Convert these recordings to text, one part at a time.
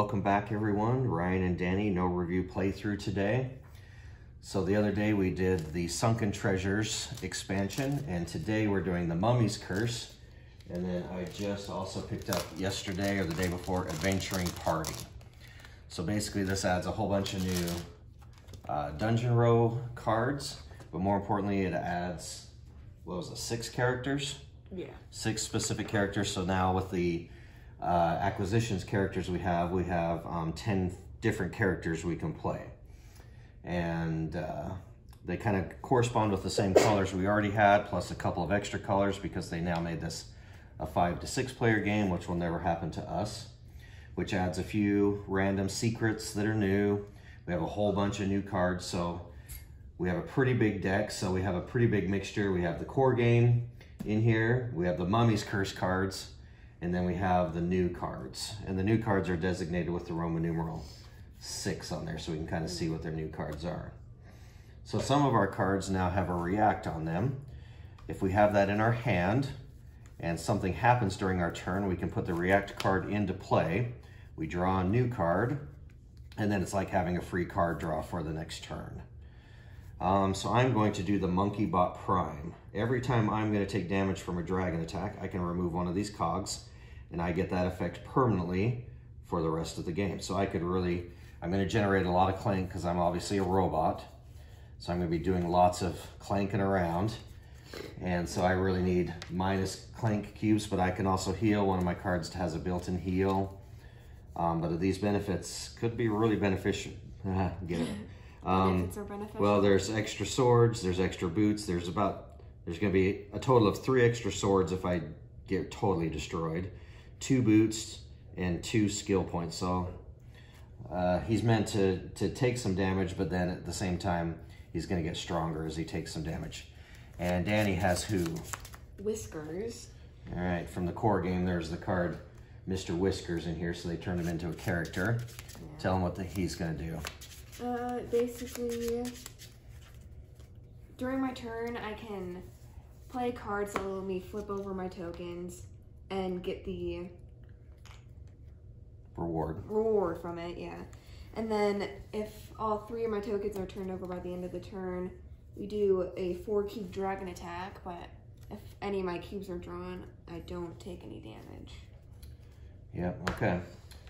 welcome back everyone. Ryan and Danny, no review playthrough today. So the other day we did the Sunken Treasures expansion, and today we're doing the Mummy's Curse. And then I just also picked up yesterday or the day before Adventuring Party. So basically this adds a whole bunch of new dungeon row cards, but more importantly it adds, what was it, 6 characters? Yeah. 6 specific characters. So now with the acquisitions characters we have 10 different characters we can play. And they kind of correspond with the same colors we already had, plus a couple of extra colors because they now made this a 5 to 6 player game, which will never happen to us, which adds a few random secrets that are new. We have a whole bunch of new cards, so we have a pretty big deck, so we have a pretty big mixture. We have the core game in here, we have the Mummy's Curse cards, and then we have the new cards. And the new cards are designated with the Roman numeral 6 on there, so we can kind of see what their new cards are. So some of our cards now have a react on them. If we have that in our hand and something happens during our turn, we can put the react card into play. We draw a new card, and then it's like having a free card draw for the next turn. So I'm going to do the Monkey Bot Prime. Every time I'm going to take damage from a dragon attack, I can remove one of these cogs, and I get that effect permanently for the rest of the game. So I could really, I'm going to generate a lot of clank because I'm obviously a robot. So I'm going to be doing lots of clanking around. And so I really need minus clank cubes, but I can also heal. One of my cards has a built-in heal. But these benefits could be really beneficial. Get it? Benefits are beneficial. Well, there's extra swords, there's extra boots, there's going to be a total of 3 extra swords if I get totally destroyed, 2 boots, and 2 skill points. So he's meant to take some damage, but then at the same time, he's going to get stronger as he takes some damage. And Danny has who? Whiskers. All right, from the core game, there's the card Mr. Whiskers in here, so they turned him into a character. Yeah. Tell him what he's going to do. Basically, during my turn, I can play cards that will let me flip over my tokens and get the reward from it, yeah. And then if all 3 of my tokens are turned over by the end of the turn, we do a 4-cube dragon attack, but if any of my cubes are drawn, I don't take any damage. Yep, okay.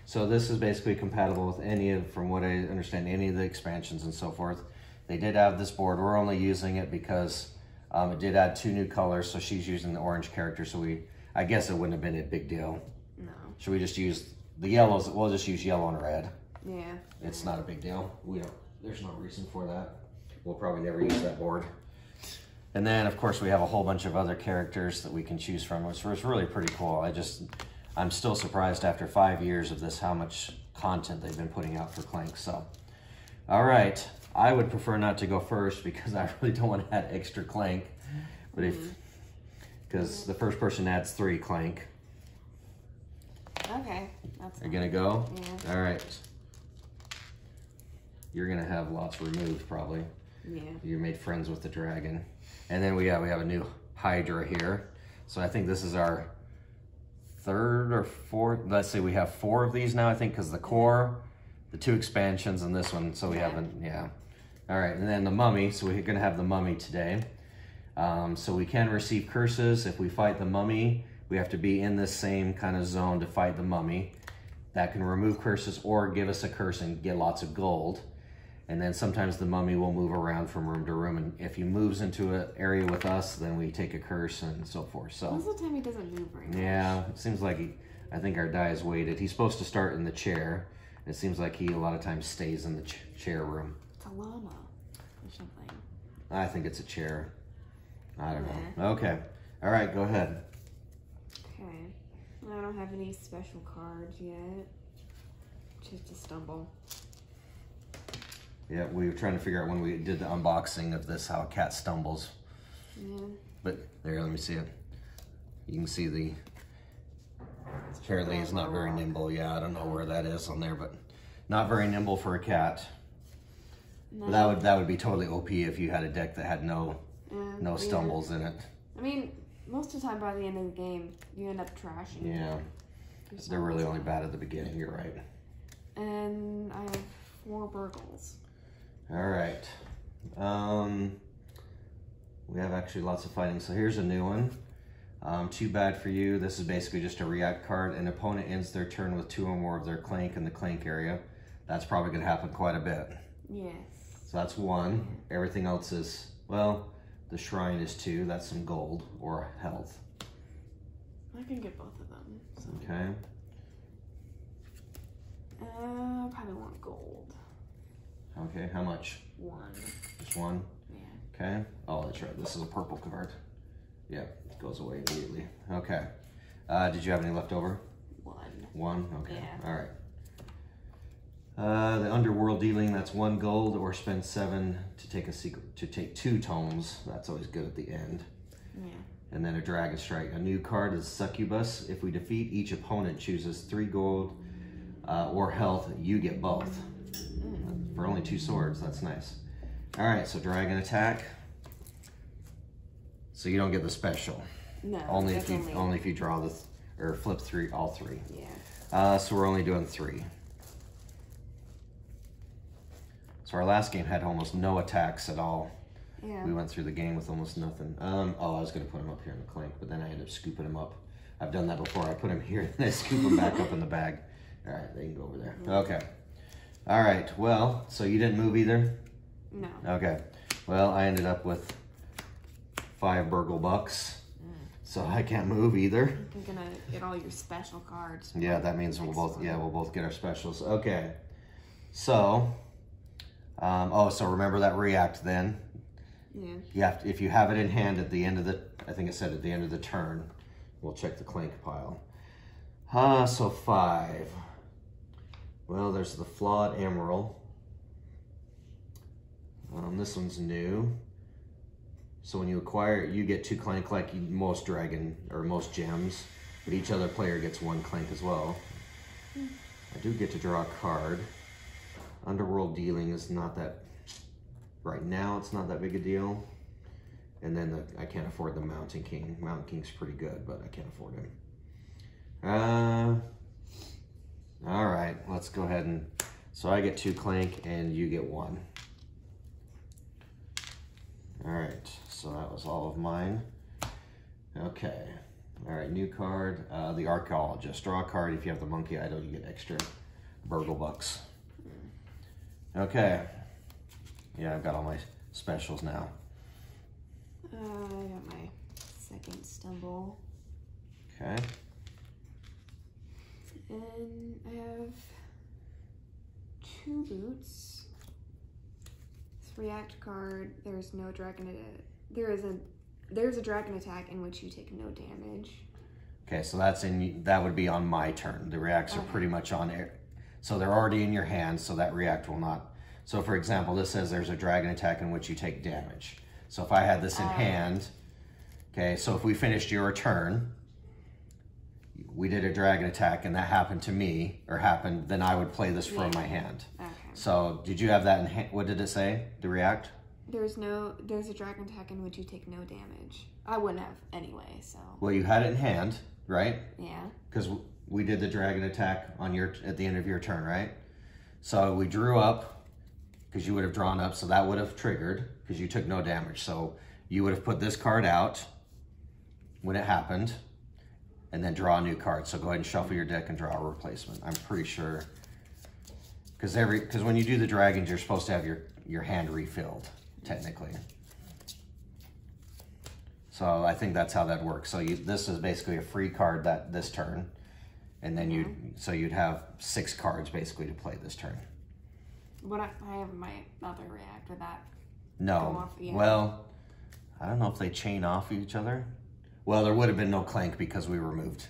So this is basically compatible with any of, from what I understand, any of the expansions and so forth. They did have this board. We're only using it because it did add 2 new colors, so she's using the orange character, so I guess it wouldn't have been a big deal. No. Should we just use the yellows? We'll just use yellow and red. Yeah. It's not a big deal. There's no reason for that. We'll probably never use that board. And then, of course, we have a whole bunch of other characters that we can choose from, which was really pretty cool. I'm still surprised after 5 years of this how much content they've been putting out for Clank. So, all right, I would prefer not to go first because I really don't want to add extra Clank. But because the first person adds 3 Clank. Okay, that's fine. You're gonna go? Yeah. All right. You're gonna have lots removed probably. Yeah. You made friends with the dragon. And then we have a new Hydra here. So I think this is our 3rd or 4th. Let's say we have 4 of these now, I think, because the core, the 2 expansions, and this one. So we haven't, yeah. All right, and then the Mummy. So we're gonna have the Mummy today. So we can receive curses. If we fight the Mummy, we have to be in this same kind of zone to fight the Mummy. That can remove curses or give us a curse and get lots of gold. And then sometimes the Mummy will move around from room to room, and if he moves into an area with us, then we take a curse and so forth. So most of the time he doesn't move very much. Yeah, it seems like I think our die is weighted. He's supposed to start in the chair. It seems like he a lot of times stays in the chair room. It's a llama or something. I think it's a chair. I don't know. Okay. All right, go ahead. Okay. I don't have any special cards yet. Just a stumble. Yeah, we were trying to figure out when we did the unboxing of this how a cat stumbles. Yeah. But there, let me see it. You can see apparently he's not very nimble. Yeah, I don't know where that is on there, but not very nimble for a cat. No. But that would be totally OP if you had a deck that had no stumbles in it. I mean, most of the time by the end of the game, you end up trashing it. Yeah. They're really only bad at the beginning, you're right. And I have 4 burgles. All right. We have actually lots of fighting. So here's a new one. Too bad for you. This is basically just a react card. An opponent ends their turn with 2 or more of their clank in the clank area. That's probably going to happen quite a bit. Yes. So that's 1. Everything else is, well, the shrine is 2. That's some gold or health. I can get both of them. So. Okay. Probably want gold. Okay, how much? 1. Just 1? Yeah. Okay. Oh, that's right. This is a purple card. Yeah, it goes away immediately. Okay. Did you have any left over? 1. 1? Okay. Yeah. All right. The underworld dealing, that's 1 gold, or spend 7 to take a secret, to take 2 tomes. That's always good at the end. Yeah. And then a dragon strike. A new card is succubus. If we defeat, each opponent chooses 3 gold or health. You get both. For only 2 swords, that's nice. All right, so dragon attack. So you don't get the special. No. Only if you draw this or flip all 3. Yeah. So we're only doing 3. So our last game had almost no attacks at all. Yeah. We went through the game with almost nothing. Oh, I was going to put him up here in the clank, but then I ended up scooping him up. I've done that before. I put him here, and I scoop him back up in the bag. All right, they can go over there. Okay. All right, well, so you didn't move either? No. Okay. Well, I ended up with 5 burgle bucks, so I can't move either. You're gonna get all your special cards. Yeah, that means we'll both get our specials. Okay. So, so remember that react then. Yeah. You have to, if you have it in hand at the end of the, I think it said at the end of the turn, we'll check the clank pile. So 5. Well, there's the flawed emerald. This one's new. So when you acquire it, you get 2 clank like most dragon or most gems, but each other player gets 1 clank as well. I do get to draw a card. Underworld dealing is not that, right now it's not that big a deal. And then I can't afford the Mountain King. Mountain King's pretty good, but I can't afford him. All right, let's go ahead and, so I get 2 clank and you get 1. All right, so that was all of mine. Okay, all right, new card, the Archaeologist. Draw a card. If you have the monkey idol, you get extra burgle bucks. Okay, yeah, I've got all my specials now. I got my 2nd stumble. Okay. And I have 2 boots. This react card, there's no dragon. There's a dragon attack in which you take no damage. Okay, so that would be on my turn. The reacts are pretty much on air. So they're already in your hand, so that react will not. So for example, this says there's a dragon attack in which you take damage. So if I had this in hand, okay, so if we finished your turn, we did a dragon attack and that happened to me, or happened, then I would play this from my hand. Okay. So did you have that in hand? What did it say, the react? There's a dragon attack in which you take no damage. I wouldn't have anyway, so. Well, you had it in hand, right? Yeah. Because we did the dragon attack at the end of your turn, right? So we drew up, because you would have drawn up, so that would have triggered, because you took no damage. So you would have put this card out when it happened, and then draw a new card. So go ahead and shuffle your deck and draw a replacement. I'm pretty sure, because when you do the dragons, you're supposed to have your hand refilled, technically. So I think that's how that works. So this is basically a free card this turn, and then you'd have 6 cards basically to play this turn. What I have my other react with that. No. Off, yeah. Well, I don't know if they chain off each other. Well, there would have been no clank because we removed.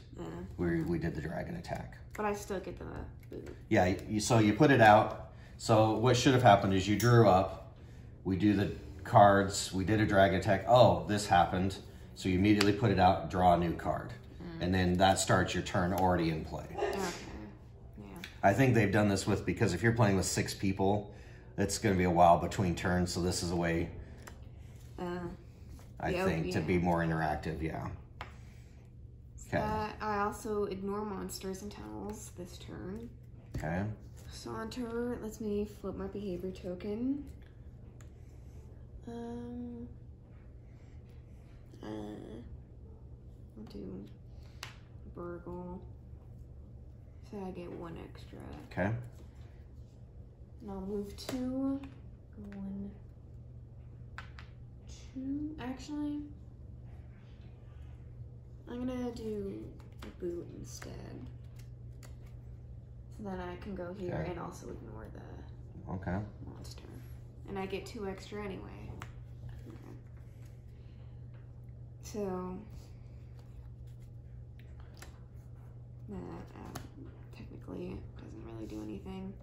We did the dragon attack. But I still get the boot. Yeah, so you put it out. So what should have happened is you drew up. We do the cards. We did a dragon attack. Oh, this happened. So you immediately put it out, draw a new card. And then that starts your turn already in play. Okay. Yeah. I think they've done this because if you're playing with 6 people, it's going to be a while between turns. So this is a way, I think, to be more interactive. Yeah. Okay. I also ignore monsters and tunnels this turn. Okay. Saunter lets me flip my behavior token. I'll do burgle. So I get 1 extra. Okay. And I'll move 2. 1, 2. Actually, I'm gonna do a boot instead. So then I can go here and also ignore the monster. And I get 2 extra anyway. Okay. So that technically doesn't really do anything.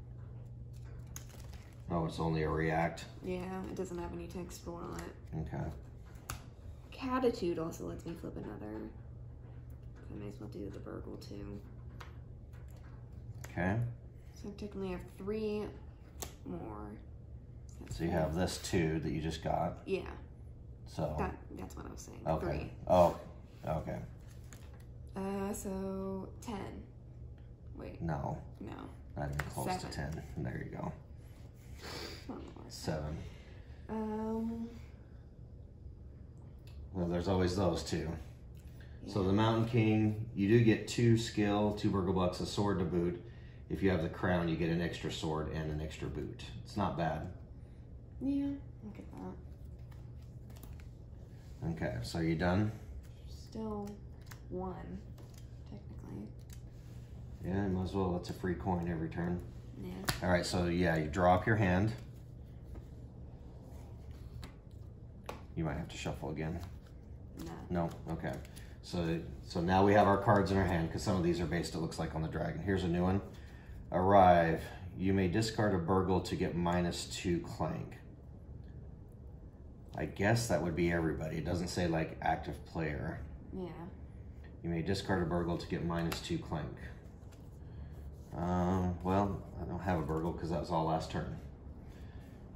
Oh, it's only a react? Yeah, it doesn't have any text for on it. Okay. Catitude also lets me flip another. So I may as well do the burgle too. Okay. So I technically have 3 more. So you have this 2 that you just got. Yeah. So that's what I was saying. Okay. 3. Oh, okay. So 10. Wait. No. No. Not even close 7. to 10. There you go. 7. Well, there's always those 2. Yeah. So the Mountain King, you do get 2 skill, 2 burgle bucks, a sword to boot. If you have the crown, you get an extra sword and an extra boot. It's not bad. Yeah, I'll get that. Okay, so you done? Still 1, technically. Yeah, you might as well. That's a free coin every turn. Yeah. All right, so yeah, you draw up your hand. You might have to shuffle again. No? Okay. So now we have our cards in our hand, because some of these are based, it looks like, on the dragon. Here's a new one. Arrive. You may discard a burgle to get -2 clank. I guess that would be everybody. It doesn't say, like, active player. Yeah. You may discard a burgle to get -2 clank. Well, I don't have a burgle because that was all last turn.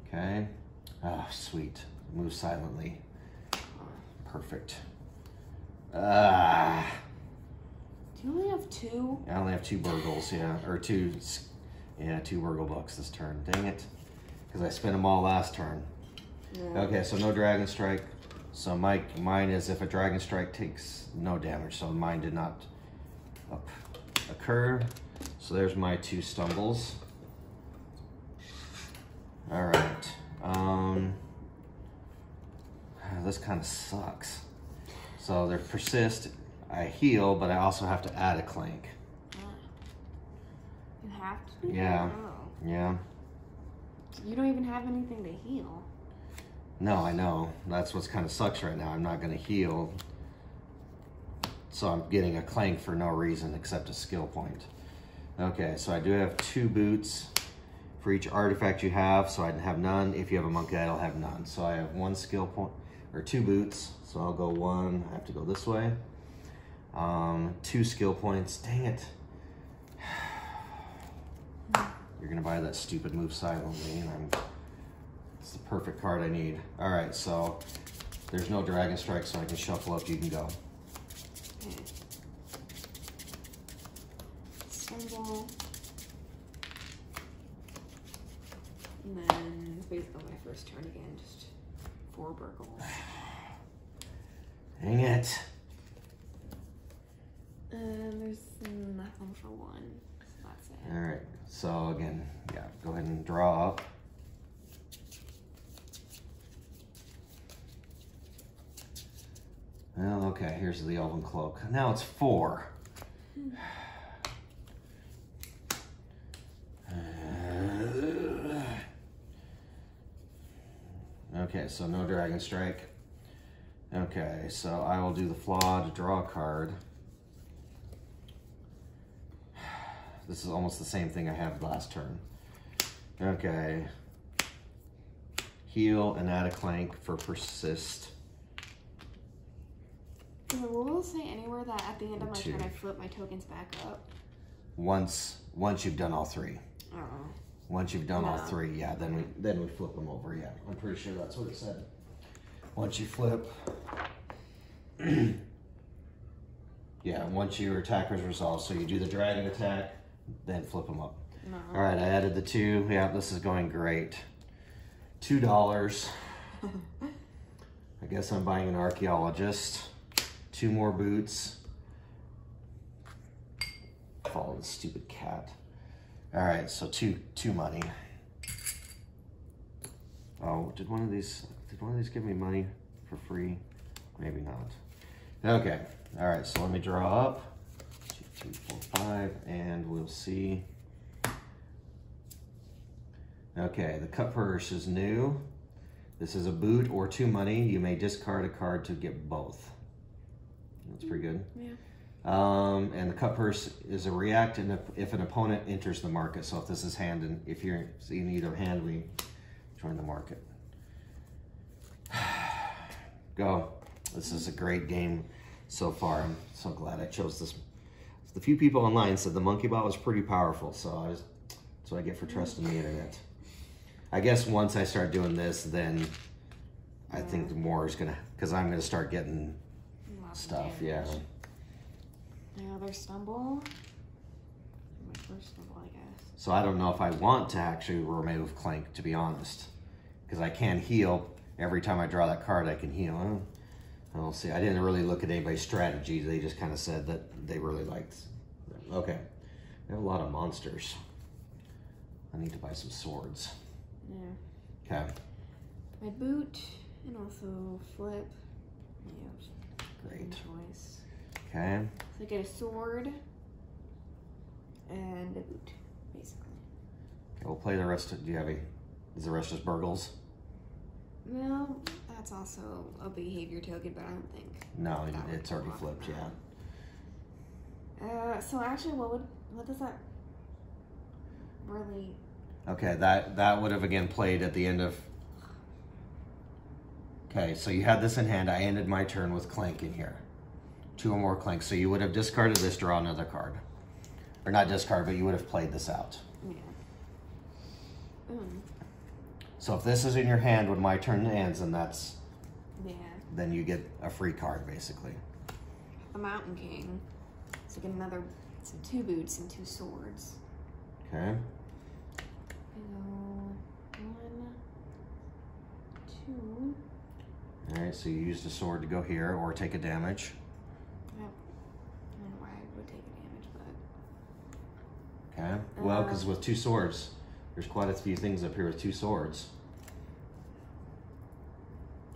Okay. Ah, sweet. Move silently. Perfect. Ah. Do you only have 2? I only have 2 burgles, yeah. Or 2 burgle bucks this turn. Dang it. Because I spent them all last turn. Yeah. Okay, so no dragon strike. So mine is if a dragon strike takes no damage. So mine did not occur. So there's my 2 stumbles. All right. This kind of sucks. So there's persist. I heal, but I also have to add a clank. You have to do Yeah. that? Oh. Yeah. You don't even have anything to heal. No, I know. That's what's kind of sucks right now. I'm not going to heal. So I'm getting a clank for no reason except a skill point. Okay, so I do have 2 boots for each artifact you have, so I have none. If you have a monkey, I'll have none. So I have 1 skill point, or 2 boots. So I'll go 1, I have to go this way. 2 skill points, dang it. You're gonna buy that stupid move silently, and it's the perfect card I need. All right, so there's no dragon strike, so I can shuffle up, you can go. Okay. Stumble. And then it's basically my first turn again, just 4 burgles. Dang it. There's nothing for 1, so that's it. All right, so again, yeah, go ahead and draw up. Well, okay, here's the Elven Cloak. Now it's 4. Okay, so no dragon strike. Okay, so I will do the flaw to draw a card. This is almost the same thing I had last turn. Okay. Heal and add a clank for persist. Does the rule say anywhere that at the end of my 2. turn I flip my tokens back up? Once you've done all 3. Once you've done all 3, yeah, then we flip them over. Yeah, I'm pretty sure that's what it said. Once you flip, yeah, once your attack is resolved, so you do the dragon attack, then flip them up. No. All right, I added the 2. Yeah, this is going great. $2. I guess I'm buying an archaeologist. 2 more boots. Follow the stupid cat. All right, so two money. Oh, did one of these give me money for free? Maybe not. Okay, all right, so let me draw up. 2, 3, 4, 5, and we'll see. Okay, the cut purse is new. This is a boot or 2 money. You may discard a card to get both. That's pretty good. Yeah. And the cut purse is a react and if an opponent enters the market. So if this is hand and if you're in either hand, we join the market. Go. This is a great game so far. I'm so glad I chose this. The few people online said the monkey bot was pretty powerful, so that's what I get for trusting the internet. I guess once I start doing this, then I think the more is gonna, because I'm gonna start getting stuff. Yeah. Another stumble. My first stumble, I guess. So I don't know if I want to actually remove Clank, to be honest, because I can heal every time I draw that card. I can heal. I don't see. I didn't really look at anybody's strategy. They just kind of said that they really liked. Okay, we have a lot of monsters. I need to buy some swords. Yeah. Okay. My boot and also flip. Yeah. Great. Choice. Okay. So I get a sword and a boot, basically. Okay, we'll play the rest. Do you have is the rest just burgles? Well, that's also a behavior token, but I don't think. No, that it's already flipped. Yeah. So actually, what does that really? Okay, that would have again played at the end of. Okay, so you had this in hand. I ended my turn with Clank in here. 2 or more Clanks. So you would have discarded this, draw another card. Or not discard, but you would have played this out. Yeah. So if this is in your hand when my turn ends, then that's... Yeah. Then you get a free card, basically. The Mountain King. So get another, some 2 boots and 2 swords. Okay. Go 1, 2. All right, so you used a sword to go here or take a damage. Yep. I don't know why I would take a damage, but... Okay. Well, because with 2 swords, there's quite a few things up here with 2 swords.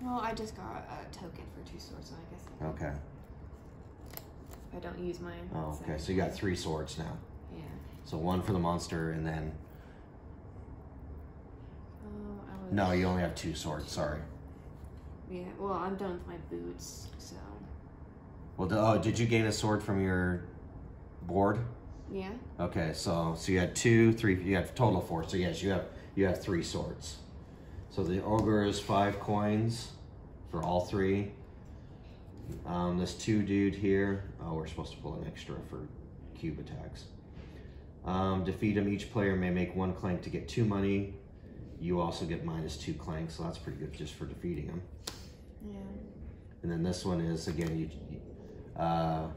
Well, I just got a token for 2 swords, so I guess Okay. I don't use mine. Oh, okay. So you got 3 swords now. Yeah. So 1 for the monster and then... Oh, I was... No, you only have 2 swords. Sorry. Yeah, well, I'm done with my boots, so... Well, did you gain a sword from your board? Yeah. Okay, so you had 2, 3, you have a total of 4. So yes, you have 3 swords. So the ogre is 5 coins for all 3. This 2 dude here. Oh, we're supposed to pull an extra for cube attacks. Defeat him. Each player may make 1 Clank to get 2 money. You also get -2 Clank, so that's pretty good just for defeating him. Yeah. And then this one is again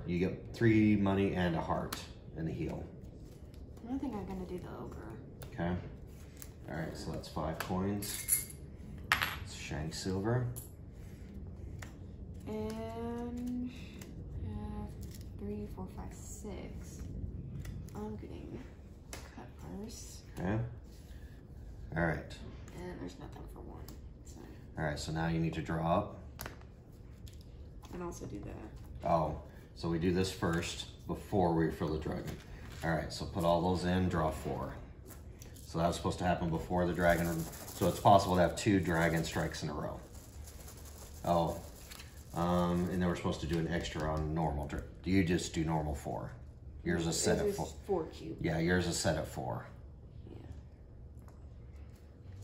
you get 3 money and a heart and a heal. I think I'm gonna do the ogre. Okay. All right, so that's 5 coins. It's shiny silver. And 3, 4, 5, 6. I'm getting cut purse. Okay. All right. And there's nothing for 1. So. All right, so now you need to draw up. And also do that. Oh, so we do this first before we fill the dragon. All right, so put all those in, draw 4. So that was supposed to happen before the dragon. So it's possible to have 2 dragon strikes in a row. Oh, and then we're supposed to do an extra on normal. Do you just do normal 4? Yours is set at 4. 4 cube. Yeah, yours is set at 4. Yeah.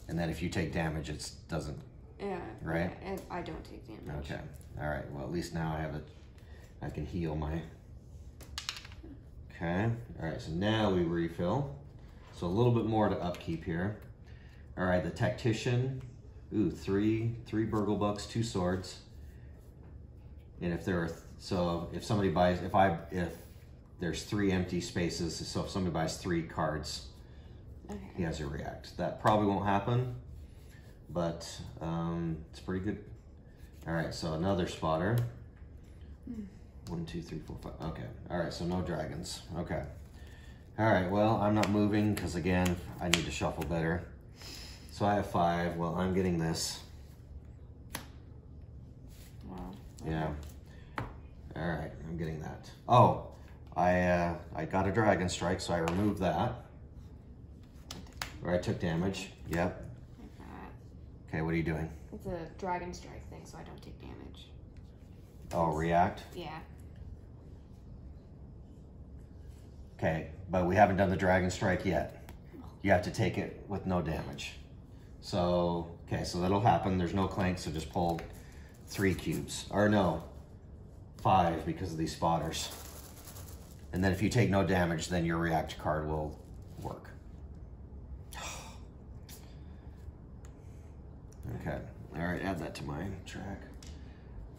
And then if you take damage, it doesn't. Yeah. Right? Yeah, and I don't take damage. Okay. All right. Well, at least now I have it. I can heal my. Okay. All right. So now we refill. So a little bit more to upkeep here. All right. The tactician. Ooh, 3 burgle bucks, 2 swords. And if there are, so if somebody buys, if there's 3 empty spaces, so if somebody buys 3 cards, Okay. he has a react. That probably won't happen, but it's pretty good. All right, so another spotter. 1, 2, 3, 4, 5. Okay. All right, so no dragons. Okay. All right, well, I'm not moving because, again, I need to shuffle better. So I have 5. Well, I'm getting this. Wow. Okay. Yeah. All right, I'm getting that. Oh, I got a dragon strike, so I removed that. Or I took damage. Yep. Like that. Okay, what are you doing? It's a dragon strike thing, so I don't take damage. Oh, react? Yeah. Okay, but we haven't done the dragon strike yet. You have to take it with no damage. So, okay, so that'll happen. There's no clank, so just pull 3 cubes. Or no, 5 because of these spotters. And then if you take no damage, then your react card will work. Okay, all right, add that to my track.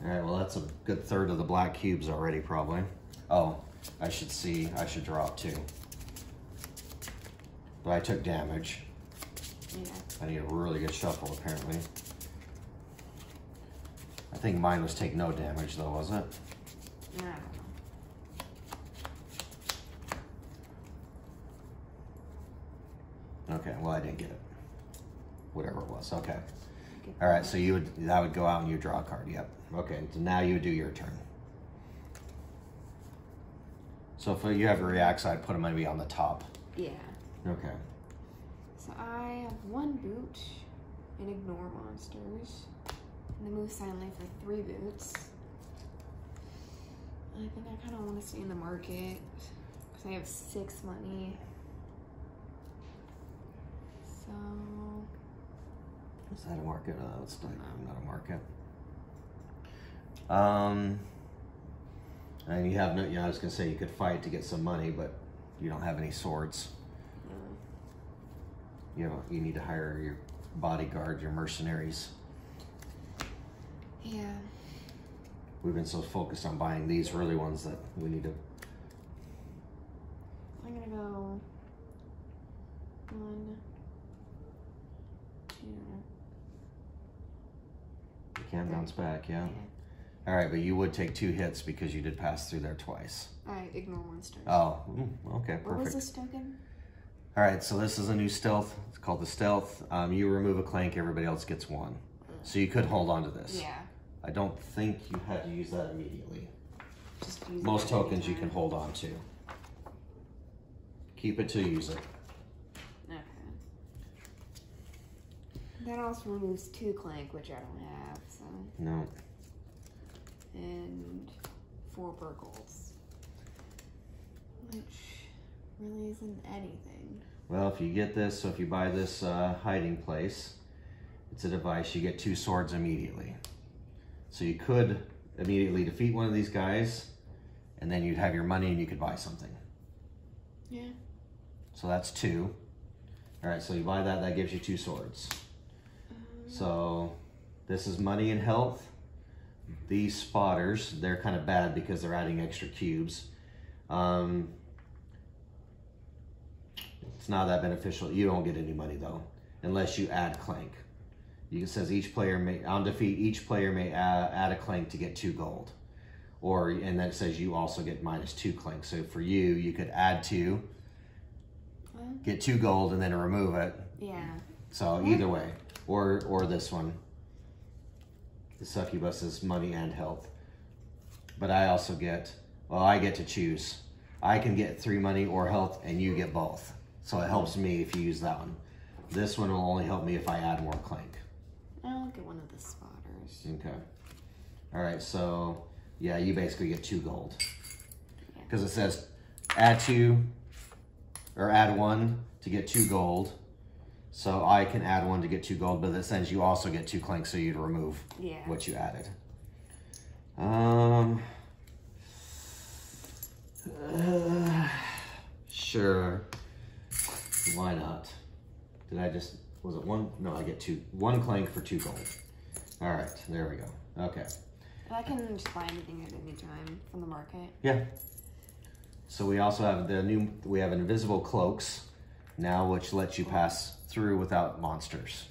All right, well, that's a good third of the black cubes already, probably. Oh, I should drop 2. But I took damage. Yeah. I need a really good shuffle, apparently. I think mine was take no damage, though, was it? Yeah, I don't know. Okay, well, I didn't get it. Whatever it was, okay. Get All right, so that would go out and you draw a card, yep. Okay, so now you would do your turn. So if you have a react, so I'd put them maybe on the top. Yeah. Okay. So I have 1 boot and ignore monsters. And then move silently for 3 boots. I think I kind of want to stay in the market because I have 6 money. So Is that a market? It's not a market. And you have no, I was gonna say you could fight to get some money, but you don't have any swords. You need to hire your bodyguard, your mercenaries. yeah. We've been so focused on buying these really ones that we need to. I'm gonna go 1, 2. You can bounce back, yeah. Yeah. All right, but you would take 2 hits because you did pass through there twice. I ignore monsters. Oh, okay, What was perfect. this token? All right, so this is a new stealth. It's called the stealth. You remove a clank, everybody else gets 1. So you could hold on to this. Yeah. I don't think you had to use that immediately. Just use Most it tokens you anytime. can hold on to. Keep it till you use it. Okay. That also removes 2 clank, which I don't have, so. No. And 4 burgles. Which really isn't anything. Well, if you get this, so if you buy this hiding place, it's a device, you get 2 swords immediately. So you could immediately defeat one of these guys, and then you'd have your money and you could buy something. Yeah. So that's 2. All right, so you buy that, that gives you 2 swords. So this is money and health. These spotters, they're kind of bad because they're adding extra cubes. It's not that beneficial. You don't get any money though, unless you add clank. It says each player may, on defeat, each player may add a clank to get 2 gold. Or, and then it says you also get -2 clank. So for you, you could add 2, get 2 gold, and then remove it. Yeah. So either way, or this one. The succubus is money and health. But I also get, well, I get to choose. I can get 3 money or health, and you get both. So it helps me if you use that one. This one will only help me if I add more clank. I'll get one of the spotters. Okay. All right, so yeah, you basically get 2 gold. Because it says add 2, or add 1 to get 2 gold. So I can add 1 to get 2 gold, but it says you also get 2 clank, so you'd remove what you added. Sure. Why not? Did I just, was it 1? No, I get 1 clank for 2 gold. All right, there we go. Okay. And I can just buy anything at any time from the market. Yeah. So we also have we have invisible cloaks. Now, which lets you pass through without monsters.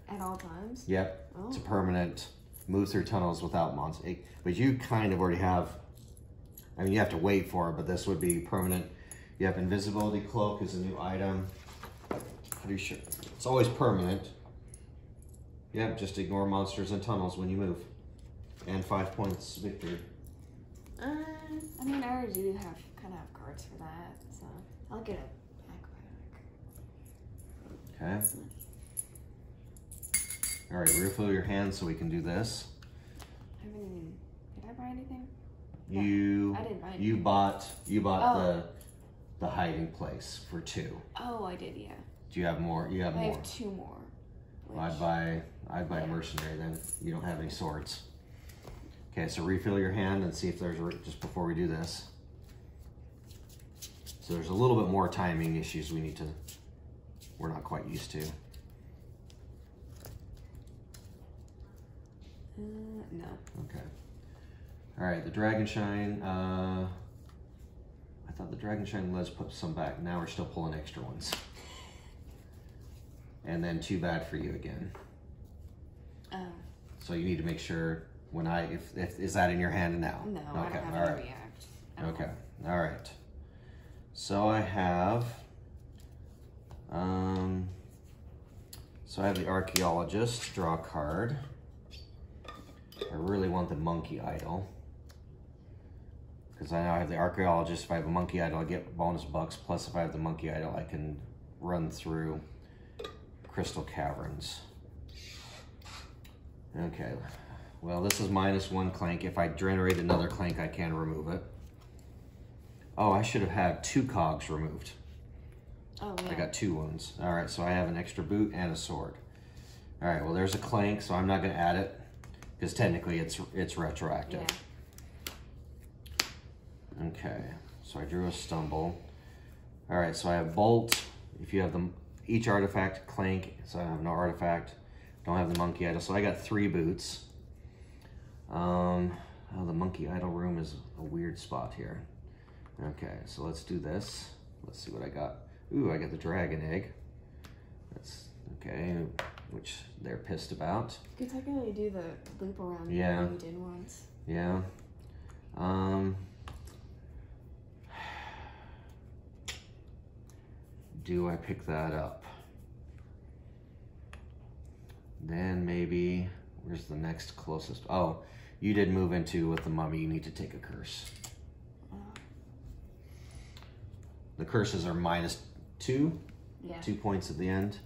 At all times? Yep. Oh. It's a permanent move through tunnels without monsters. But you kind of already have, I mean, you have to wait for it, but this would be permanent. You have invisibility cloak is a new item. Pretty sure. It's always permanent. Yep, just ignore monsters and tunnels when you move. And 5 points victory. I mean, I already do kind of have cards for that, so I'll get a backpack. Okay. All right, refill your hand so we can do this. I haven't even. Did I buy anything? You. I didn't buy anything. You bought Oh. the hiding place for 2. Oh, I did, yeah. Do you have more? You have I more. have 2 more. Well, I'd buy Yeah. mercenary then. You don't have any swords. Okay, so refill your hand and see if there's just before we do this. So there's a little bit more timing issues we're not quite used to. No. Okay. All right, the Dragon Shine. I thought the Dragon Shine lets put some back. Now we're still pulling extra ones. And then too bad for you again. Oh. So you need to make sure when if is that in your hand now? No, Okay. I don't All have right. to react. Okay. All right. So I have. So I have the Archaeologist. Draw a card. I really want the Monkey Idol. Because I know I have the Archaeologist. If I have a Monkey Idol, I get bonus bucks. Plus, if I have the Monkey Idol, I can run through Crystal Caverns. Okay. Well, this is -1 clank. If I generate another clank, I can remove it. Oh, I should have had 2 cogs removed. Oh, yeah. I got 2 wounds. All right, so I have an extra boot and a sword. All right, well, there's a clank, so I'm not going to add it because technically it's retroactive. Yeah. Okay, so I drew a stumble. All right, so I have bolt. If you have each artifact, clank. So I have no artifact. Don't have the monkey idol. So I got 3 boots. Oh, the monkey idol room is a weird spot here. Okay, so let's do this. Let's see what I got. Ooh, I got the dragon egg. That's okay, which they're pissed about. You could technically do the loop around Yeah. like you did once. Yeah. Do I pick that up? Then maybe, where's the next closest? Oh, you did move into with the mummy, you need to take a curse. The curses are -2. Yeah. 2 points at the end.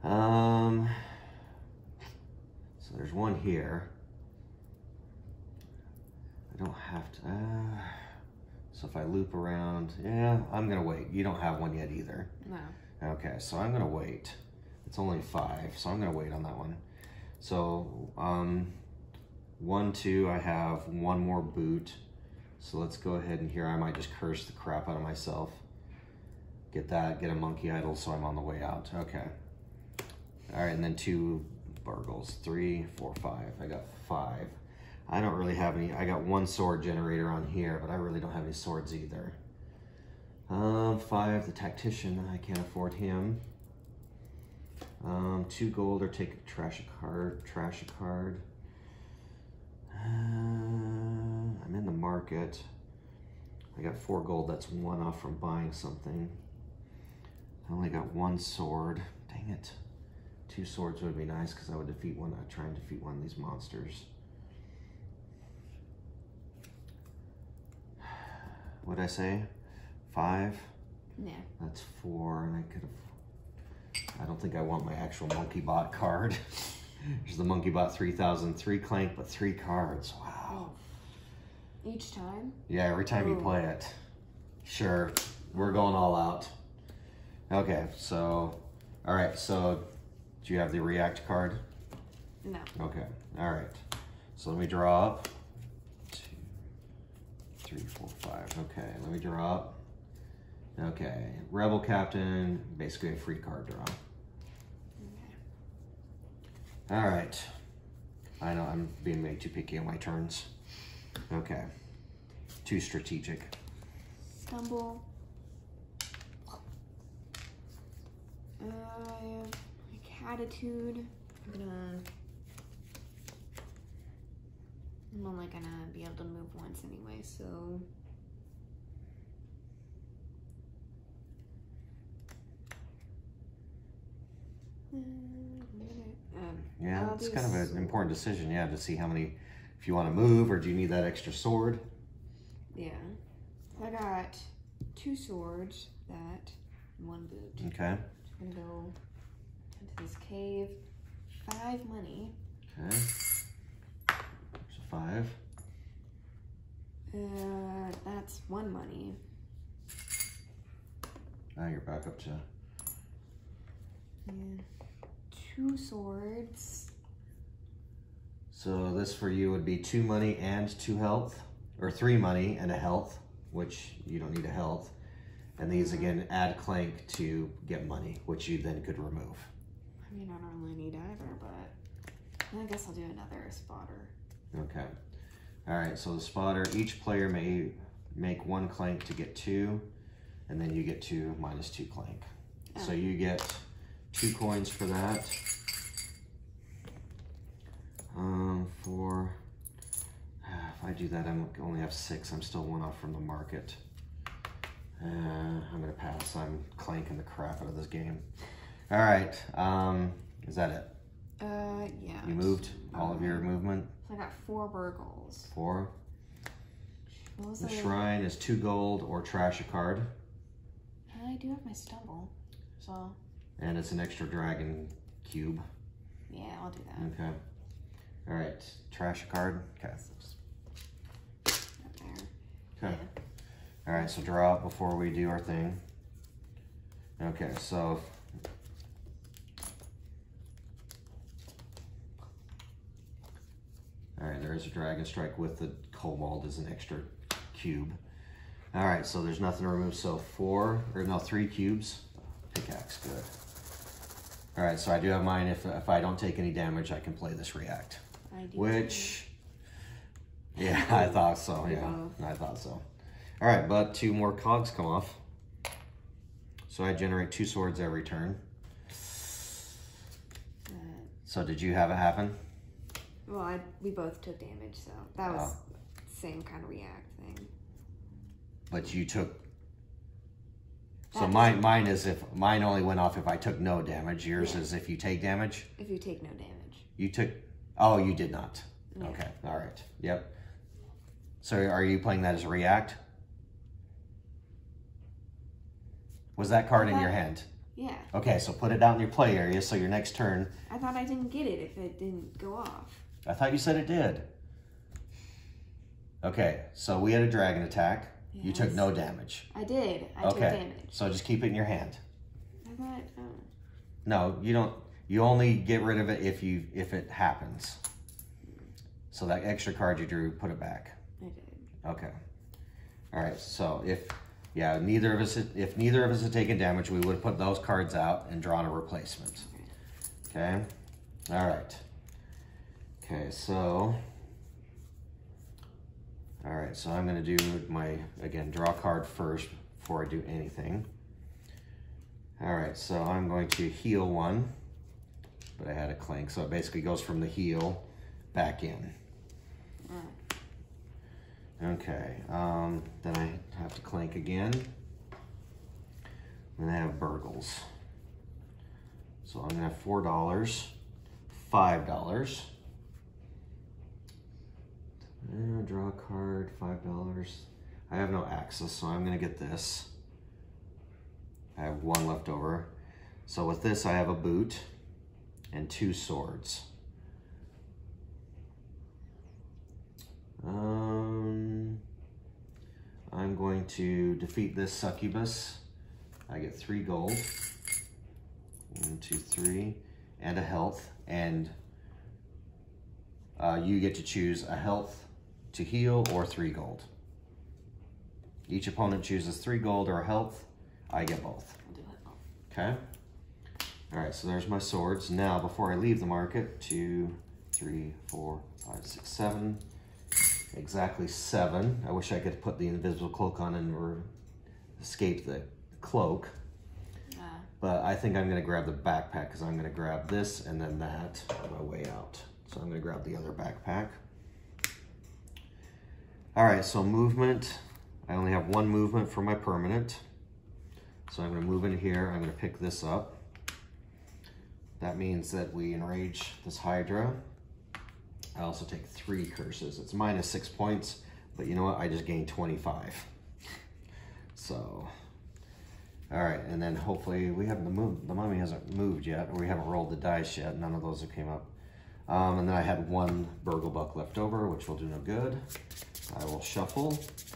So there's one here. I don't have to, so if I loop around, yeah, I'm gonna wait. You don't have one yet either. No. Okay, so I'm gonna wait. It's only 5, so I'm gonna wait on that one. So, 1, 2, I have 1 more boot. So let's go ahead and here I might just curse the crap out of myself. Get that, get a monkey idol so I'm on the way out. Okay. All right, and then 2 burgles. 3, 4, 5. I got 5. I don't really have any. I got 1 sword generator on here, but I really don't have any swords either. 5, the tactician. I can't afford him. 2 gold or take trash a card. I'm in the market. I got 4 gold. That's 1 off from buying something. I only got 1 sword. Dang it. 2 swords would be nice because I would try and defeat one of these monsters. What'd I say? 5? Yeah. That's 4, and I could have. I don't think I want my actual monkey bot card. There's the monkey bot 3000, 3 clank, but 3 cards. Wow. Oh. Each time? Yeah, every time you play it. Sure, we're going all out. Okay, so, all right, so do you have the react card? No. Okay, all right. So let me draw up. 2, 3, 4, 5. Okay, let me draw up. Okay, Rebel Captain, basically a free card draw. All right. I know I'm being way too picky on my turns. Okay. Too strategic. Stumble. I have like attitude. I'm only gonna be able to move once anyway, so. Yeah, it's kind of an important decision, yeah, to see how many, if you want to move or do you need that extra sword? Yeah. I got 2 swords, that, and 1 boot. Okay. I'm gonna go into this cave. 5 money. Okay. There's a 5. That's 1 money. Now you're back up to. And 2 swords. So this for you would be 2 money and 2 health, or 3 money and a health, which you don't need a health. And these again add clank to get money, which you then could remove. I mean, I don't really need either, but I guess I'll do another spotter. Okay. All right, so the spotter, each player may make 1 clank to get 2, and then you get 2 minus 2 clank. Oh. So you get 2 coins for that. If I do that, I only have 6. I'm still 1 off from the market. I'm gonna pass. I'm clanking the crap out of this game. All right, is that it? Yeah. You moved all of your movement? So I got 4 burgles. 4. What was The shrine is 2 gold or trash a card. I do have my stumble, so. And it's an extra dragon cube. Yeah, I'll do that. Okay. All right, trash a card. Okay. Up there. Okay. Yeah. All right, so draw it before we do our thing. Okay, so. All right, there is a dragon strike with the cobalt as an extra cube. All right, so there's nothing to remove. So 3 cubes. Pickaxe, good. All right, so I do have mine. If I don't take any damage, I can play this react. I do. Which, yeah, I thought so. Yeah, I thought so. All right, but 2 more cogs come off. So I generate 2 swords every turn. So did you have it happen? Well, we both took damage, so that was same kind of react thing. But you took. So mine is if mine only went off if I took no damage. Yours is if you take damage. If you take no damage. You took. Oh, you did not. Yeah. Okay. All right. Yep. So are you playing that as a react? Was that card in your hand? Yeah. Okay, so put it out in your play area so your next turn. I thought I didn't get it if it didn't go off. I thought you said it did. Okay, so we had a dragon attack. Yes. You took no damage. I did. I took damage. So just keep it in your hand. I thought. No, you don't. You only get rid of it if it happens. So that extra card you drew, put it back. I did. Okay. All right. So if neither of us had taken damage, we would have put those cards out and drawn a replacement. Okay. All right. Okay. So. All right. So I'm going to do my draw card first before I do anything. All right. So I'm going to heal 1, but I had a clink, so it basically goes from the heal back in. Okay, then I have to clank again. Then I have burgles. So I'm gonna have $4, $5. Draw a card, $5. I have no access, so I'm gonna get this. I have 1 left over. So with this, I have a boot and 2 swords. I'm going to defeat this succubus. I get 3 gold. 1, 2, 3, and a health. And you get to choose a health to heal or 3 gold. Each opponent chooses 3 gold or a health. I get both. I'll do it. Okay. All right, so there's my swords. Now, before I leave the market, 2, 3, 4, 5, 6, 7. Exactly 7. I wish I could put the invisible cloak on and escape the cloak. But I think I'm gonna grab the backpack because I'm gonna grab this and then that on my way out. So I'm gonna grab the other backpack. All right, so movement. I only have one movement for my permanent. So I'm gonna move in here, I'm gonna pick this up. That means that we enrage this Hydra. I also take 3 curses. It's minus 6 points, but you know what? I just gained 25. So, all right, and then hopefully we haven't moved, the mummy hasn't moved yet, or we haven't rolled the dice yet. None of those have came up. And then I had 1 burgle buck left over, which will do no good. I will shuffle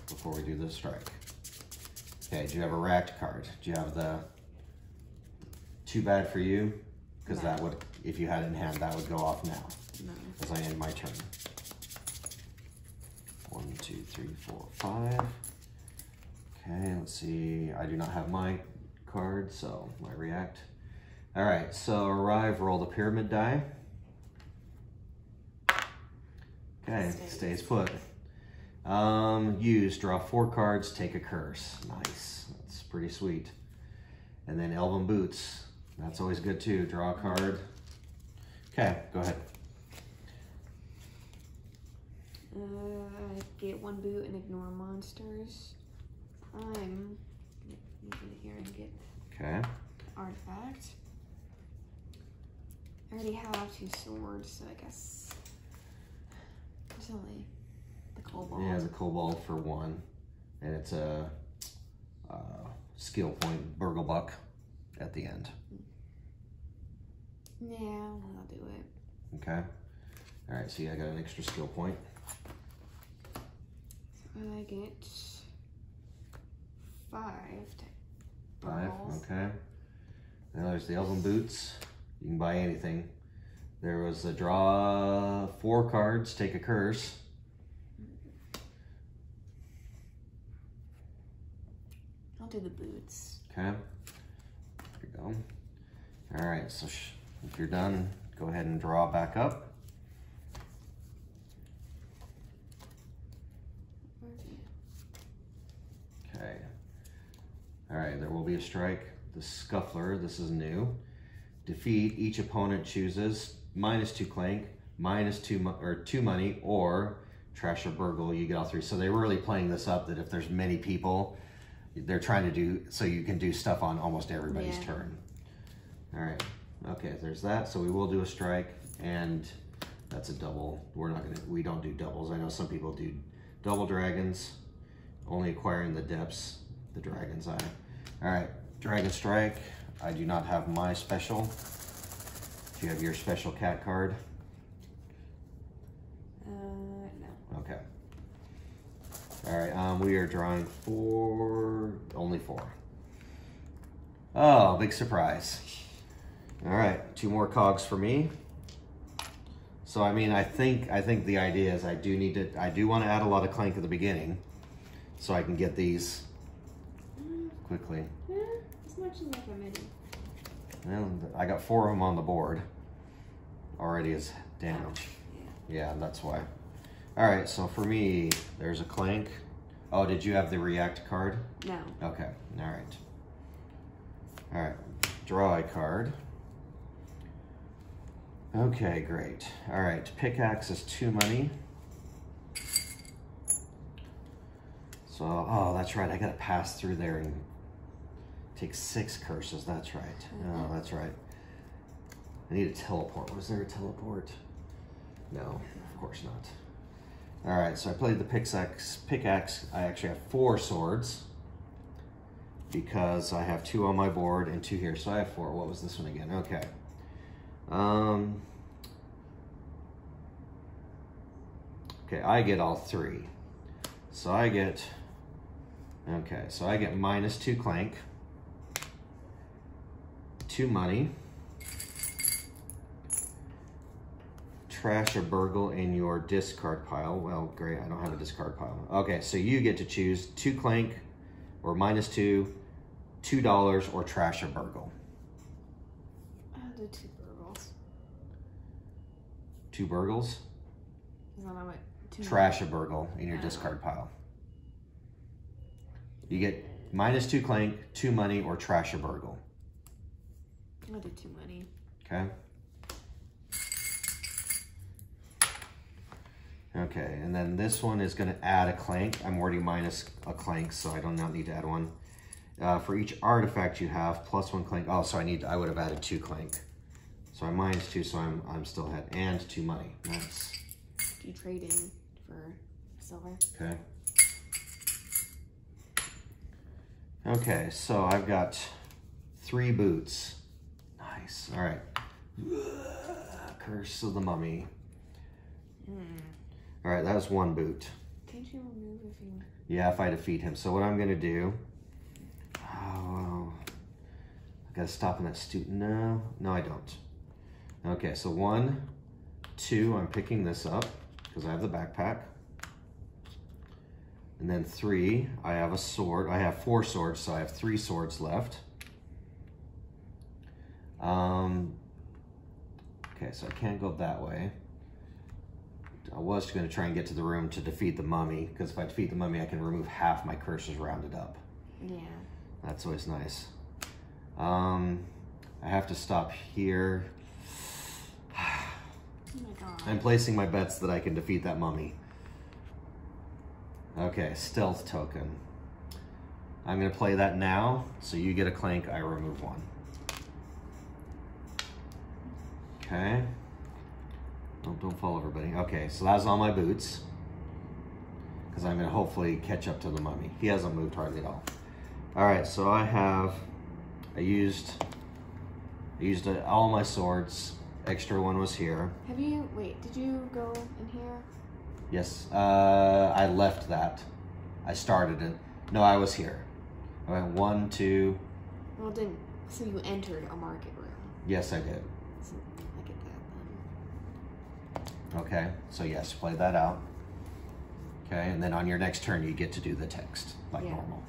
before we do the strike. Okay, do you have a racked card? Do you have the too bad for you? Because that would, if you had it in hand, that would go off now. No. As I end my turn. 1, 2, 3, 4, 5. Okay, let's see. I do not have my card, so I react. All right, so arrive, roll the pyramid die. Okay, stays put. Use, draw 4 cards, take a curse. Nice, that's pretty sweet. And then Elven Boots. That's always good too. Draw a card. Okay, go ahead. Get 1 boot and ignore monsters. I'm gonna move in here and get artifact. I already have 2 swords, so I guess there's only the kobold. Yeah, the kobold for 1, and it's a skill point burgle buck at the end. Yeah, I'll do it. Okay. All right, see, I got an extra skill point. I get 5. 5, balls. okay. Now there's the Elven Boots. You can buy anything. There was the draw 4 cards, take a curse. I'll do the boots. Okay. There we go. All right, so if you're done, go ahead and draw back up. Okay. All right, there will be a strike. The Scuffler, this is new. Defeat, each opponent chooses -2 clank, -2 money, or trash or burgle, you get all 3. So they're really playing this up that if there's many people, they're trying to do, so you can do stuff on almost everybody's turn. All right, okay, there's that. So we will do a strike, and that's a double. We don't do doubles. I know some people do double dragons, only acquiring the depths, the dragon's eye. All right, dragon strike. I do not have my special. Do you have your special cat card? No. Okay. All right, we are drawing 4, only 4. Oh, big surprise. All right, 2 more cogs for me. So I mean, I think the idea is I do want to add a lot of clank at the beginning, so I can get these quickly. As much as like a mini. Well, I got 4 of them on the board already as damage. Yeah, that's why. All right, so for me, there's a clank. Oh, did you have the react card? No. Okay, all right. All right, draw a card. Okay, great. All right, pickaxe is 2 money. So, oh, that's right, I gotta pass through there and take 6 curses, that's right. Oh, that's right. I need a teleport. Was there a teleport? No, of course not. All right, so I played the pickaxe. I actually have 4 swords because I have 2 on my board and 2 here. So I have 4. What was this one again? Okay. Okay, I get all 3. So I get, okay, so I get -2 clank, 2 money, trash or burgle in your discard pile. Well, great, I don't have a discard pile. Okay, so you get to choose 2 clank or -2, $2, or trash or burgle. I'll do 2 burgles. 2 burgles? I don't know what. Trash or burgle in your discard pile. You get -2 clank, 2 money, or trash or burgle. I'll do 2 money. Okay. Okay, and then this one is going to add a clank. I'm already minus a clank, so I do not need to add one. For each artifact you have, +1 clank. Oh, so I would have added 2 clank. So I'm -2, so I'm still ahead. And 2 money. Nice. Do you trade in for silver? Okay. Okay, so I've got 3 boots. Nice. All right. Curse of the Mummy. All right, that was 1 boot. Can't you remove if you... Yeah, if I defeat him. So what I'm going to do... Oh, I got to stop in that stupid... No, I don't. Okay, so 1, 2, I'm picking this up because I have the backpack. And then 3, I have a sword. I have 4 swords, so I have 3 swords left. Okay, so I can't go that way. I was going to try and get to the room to defeat the mummy, because if I defeat the mummy, I can remove half my curses rounded up. Yeah. That's always nice. I have to stop here. Oh my god. I'm placing my bets that I can defeat that mummy. Okay, stealth token. I'm going to play that now, so you get a clank, I remove 1. Okay. Oh, don't fall, everybody. Okay, so that's all my boots. Because I'm going to hopefully catch up to the mummy. He hasn't moved hardly at all. All right, so I used all my swords. Extra one was here. Wait, did you go in here? Yes, I left that. I started it. No, I was here. I went 1, 2. Well, so you entered a market room. Yes, I did. So I get that then. Okay, so yes, play that out. Okay, and then on your next turn, you get to do the text like normal.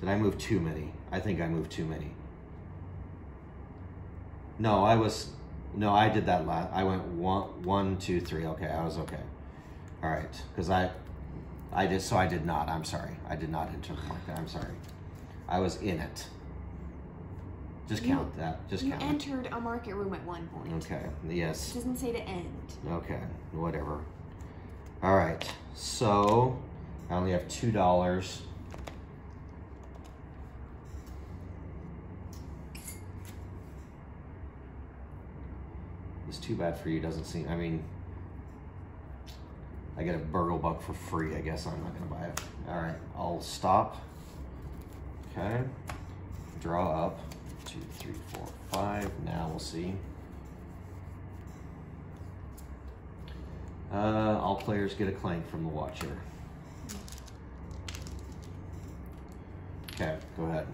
Did I move too many? I think I moved too many. No, I did that last. I went 1, 2, 3. Okay, I was okay. All right, because I did not. I'm sorry. I did not enter the market. I'm sorry. I was in it. Just count that. Just count. You entered a market room at one point. Okay. Yes. It doesn't say to end. Okay. Whatever. All right. So I only have $2. It's too bad for you. Doesn't seem. I mean, I get a burgle buck for free. I guess I'm not gonna buy it. All right. I'll stop. Okay. Draw up. 2, 3, 4, 5. Now we'll see. All players get a clank from the Watcher. Okay, go ahead.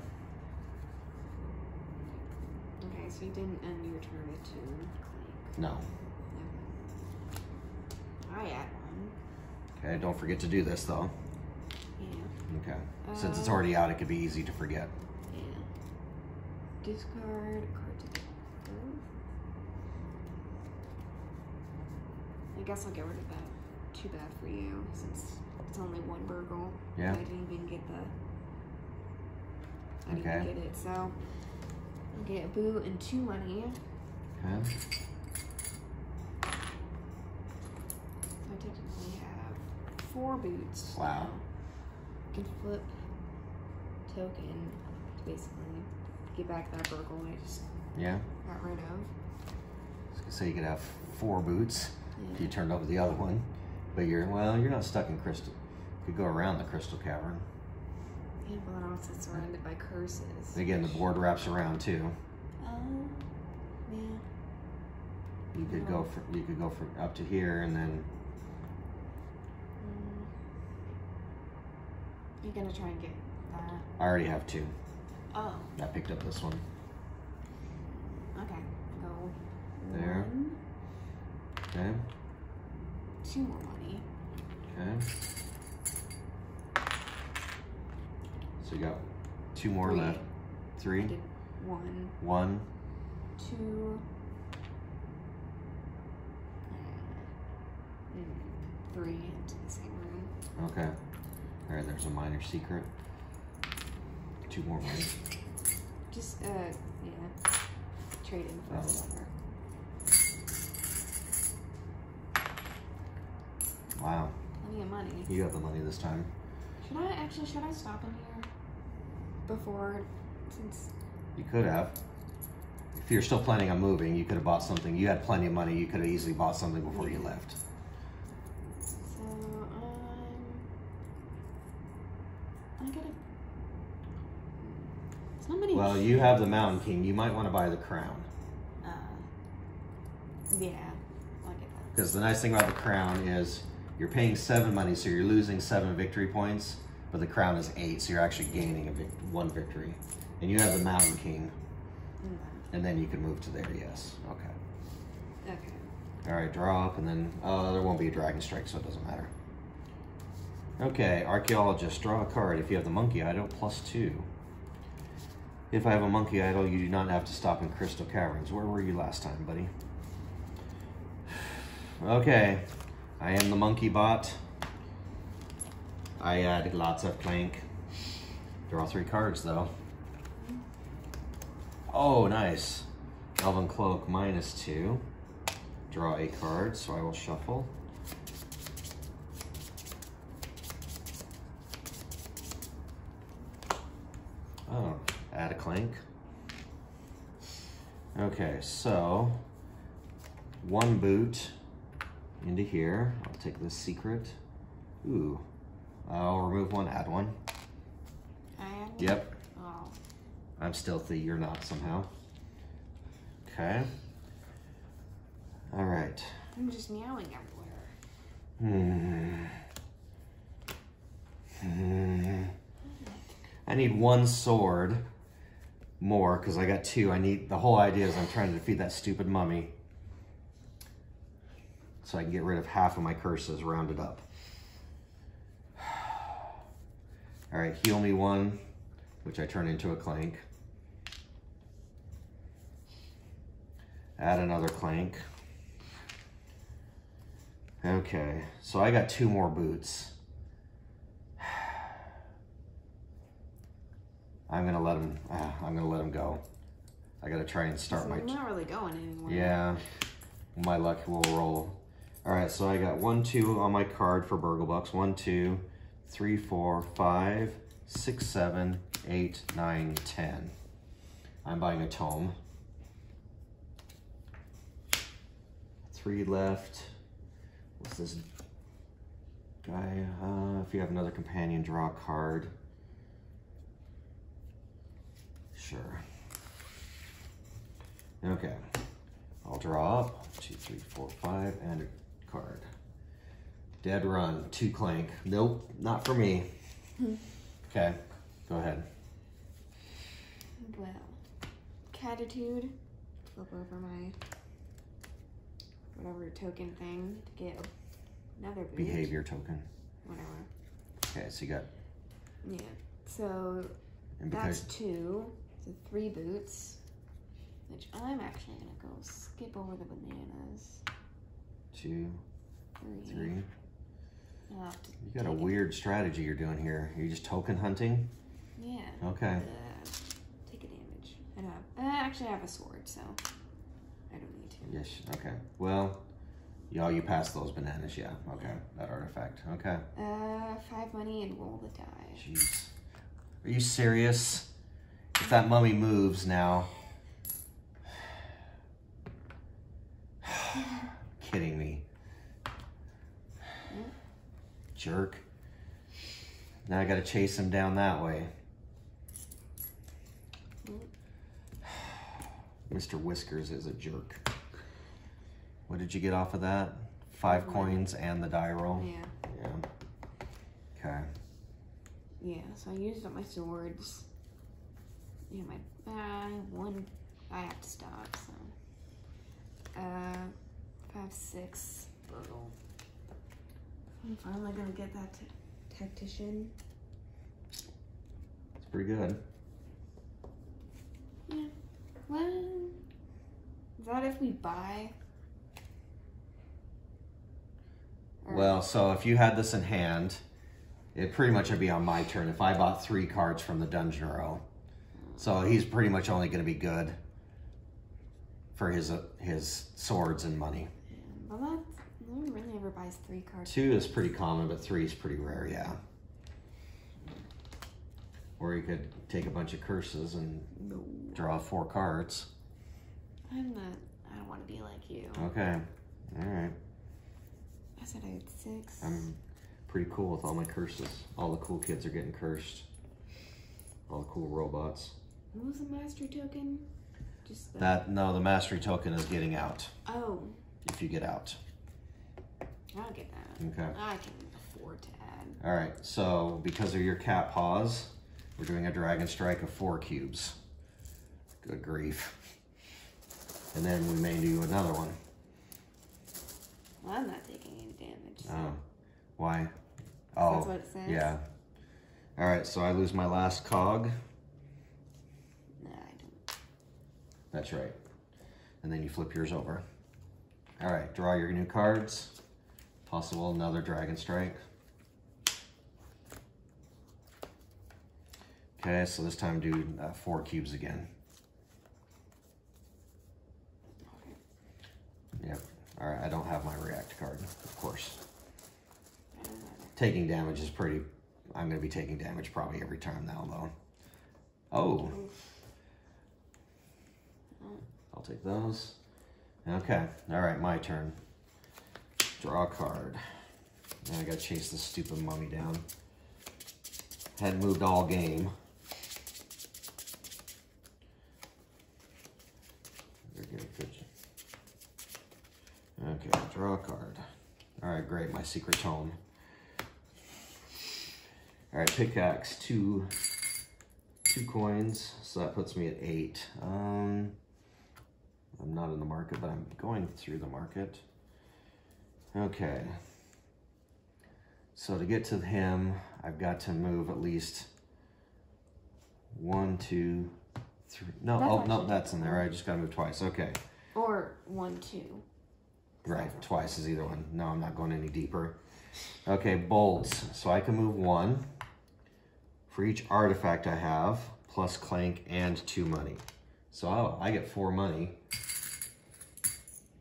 Okay, so you didn't end your turn at 2 clank. No. Okay. I add 1. Okay, don't forget to do this though. Yeah. Okay. Since it's already out, it could be easy to forget. Yeah. Discard a card to the group. I guess I'll get rid of that. Too bad for you, since it's only 1 burgle. Yeah. I didn't even get I didn't even get it, so I'll get a boot and 2 money. Okay. So I technically have 4 boots. Wow. I can flip token to basically get back that burgle I just got rid of. I was gonna say you could have 4 boots if you turned over the other one, but you're not stuck in crystal. You could go around the crystal cavern. Yeah, but then also surrounded by curses. Again, the board wraps around too. Yeah. You could go for up to here and then. You're gonna try and get that. I already have 2. Oh. I picked up this one. Okay. Go. There. 1. Okay. 2 more money. Okay. So you got 2 more 3. left. 3. I did 1. 1. 2. 3 into the same room. Okay. All right. There's a minor secret. 2 more money. Just yeah. trade in for another. Wow. Plenty of money. You have the money this time. Should I stop in here? Before, since... You could have. If you're still planning on moving, you could have bought something. You had plenty of money. You could have easily bought something before you left. So, I gotta... There's not many... Well, you have the Mountain King. You might want to buy the crown. Yeah, I'll get that. Because the nice thing about the crown is you're paying 7 money, so you're losing 7 victory points, but the crown is 8, so you're actually gaining 1 victory. And you have the Mountain King. And then you can move to there, yes. Okay. Okay. All right, draw up, and then there won't be a dragon strike, so it doesn't matter. Okay, archaeologist, draw a card. If you have the monkey idol, +2. If I have a monkey idol, you do not have to stop in Crystal Caverns. Where were you last time, buddy? Okay, I am the monkey bot. I add lots of plank. Draw 3 cards, though. Oh, nice. Elven Cloak, -2. Draw a card, so I will shuffle. Oh, add a clank. Okay, so 1 boot into here. I'll take this secret. Ooh, I'll remove 1, add 1. I add 1? Yep. Oh. I'm stealthy, you're not somehow. Okay. All right. I'm just meowing everywhere. I need 1 sword more because I got 2. The whole idea is I'm trying to defeat that stupid mummy so I can get rid of half of my curses rounded up. All right, heal me 1, which I turn into a clank. Add another clank. Okay, so I got 2 more boots. I'm gonna let him go. I gotta try and start my... I'm not really going anywhere. Yeah, my luck will roll. All right, so I got 1, 2 on my card for Burglebucks. 1, 2, 3, 4, 5, 6, 7, 8, 9, 10. I'm buying a tome. 3 left. What's this guy? If you have another companion, draw a card. Sure. Okay. I'll draw up 2, 3, 4, 5, and a card. Dead run, 2 clank. Nope, not for me. Okay, go ahead. Well, Catitude. Flip over my whatever token thing to get another boot. Behavior token. Whatever. Okay, so you got... Yeah, so that's 2. So 3 boots, which I'm actually gonna go skip over the bananas. 2, 3. I'll have to You got a weird strategy you're doing here. Are you just token hunting? Yeah. Okay. Take a damage. I don't have... actually, I have a sword, so I don't need to. Yes, okay. Well, you passed those bananas, yeah. Okay, that artifact, okay. 5 money and roll the die. Jeez. Are you serious? If that mummy moves now. Kidding me. Jerk. Now I gotta chase him down that way. Mr. Whiskers is a jerk. What did you get off of that? 5 coins and the die roll? Yeah. Yeah. Okay. Yeah, so I used up my swords. Yeah, my 1 I have to stop, so 5, 6 Burgle. I'm finally gonna get that tactician. It's pretty good. Yeah. Well, is that if we buy? Well, so if you had this in hand, it pretty much would be on my turn if I bought 3 cards from the dungeon row. So he's pretty much only going to be good for his swords and money. Well, no one really ever buys 3 cards. 2 is pretty common, but 3 is pretty rare, yeah. Or you could take a bunch of curses and draw 4 cards. I don't want to be like you. Okay, all right. I said I had 6. I'm pretty cool with all my curses. All the cool kids are getting cursed. All the cool robots. What was the mastery token? Just No, the mastery token is getting out. Oh. If you get out. I'll get that. Okay. I can afford to add. All right, so because of your cat paws, we're doing a dragon strike of 4 cubes. Good grief. And then we may do another one. Well, I'm not taking any damage. So. Oh, why? Oh, that's what it says? Yeah. All right, so I lose my last cog. No, I don't. That's right. And then you flip yours over. All right, draw your new cards. Possible another dragon strike. Okay, so this time do 4 cubes again. Okay. Yep. All right, I don't have my react card, of course. Taking damage is pretty... I'm going to be taking damage probably every time now, though. Oh. I'll take those. Okay. All right, my turn. Draw a card. Now I got to chase this stupid mummy down. Hadn't moved all game. Okay, draw a card. All right, great. My secret tome. All right, pickaxe, 2 coins, so that puts me at 8. I'm not in the market, but I'm going through the market. Okay. So to get to him, I've got to move at least 1, 2, 3. No, oh no, that's in there. I just got to move twice. Okay. Or 1, 2. Right, twice is either one. No, I'm not going any deeper. Okay, bolts. So I can move 1 for each artifact I have, plus clank and 2 money. So I get 4 money.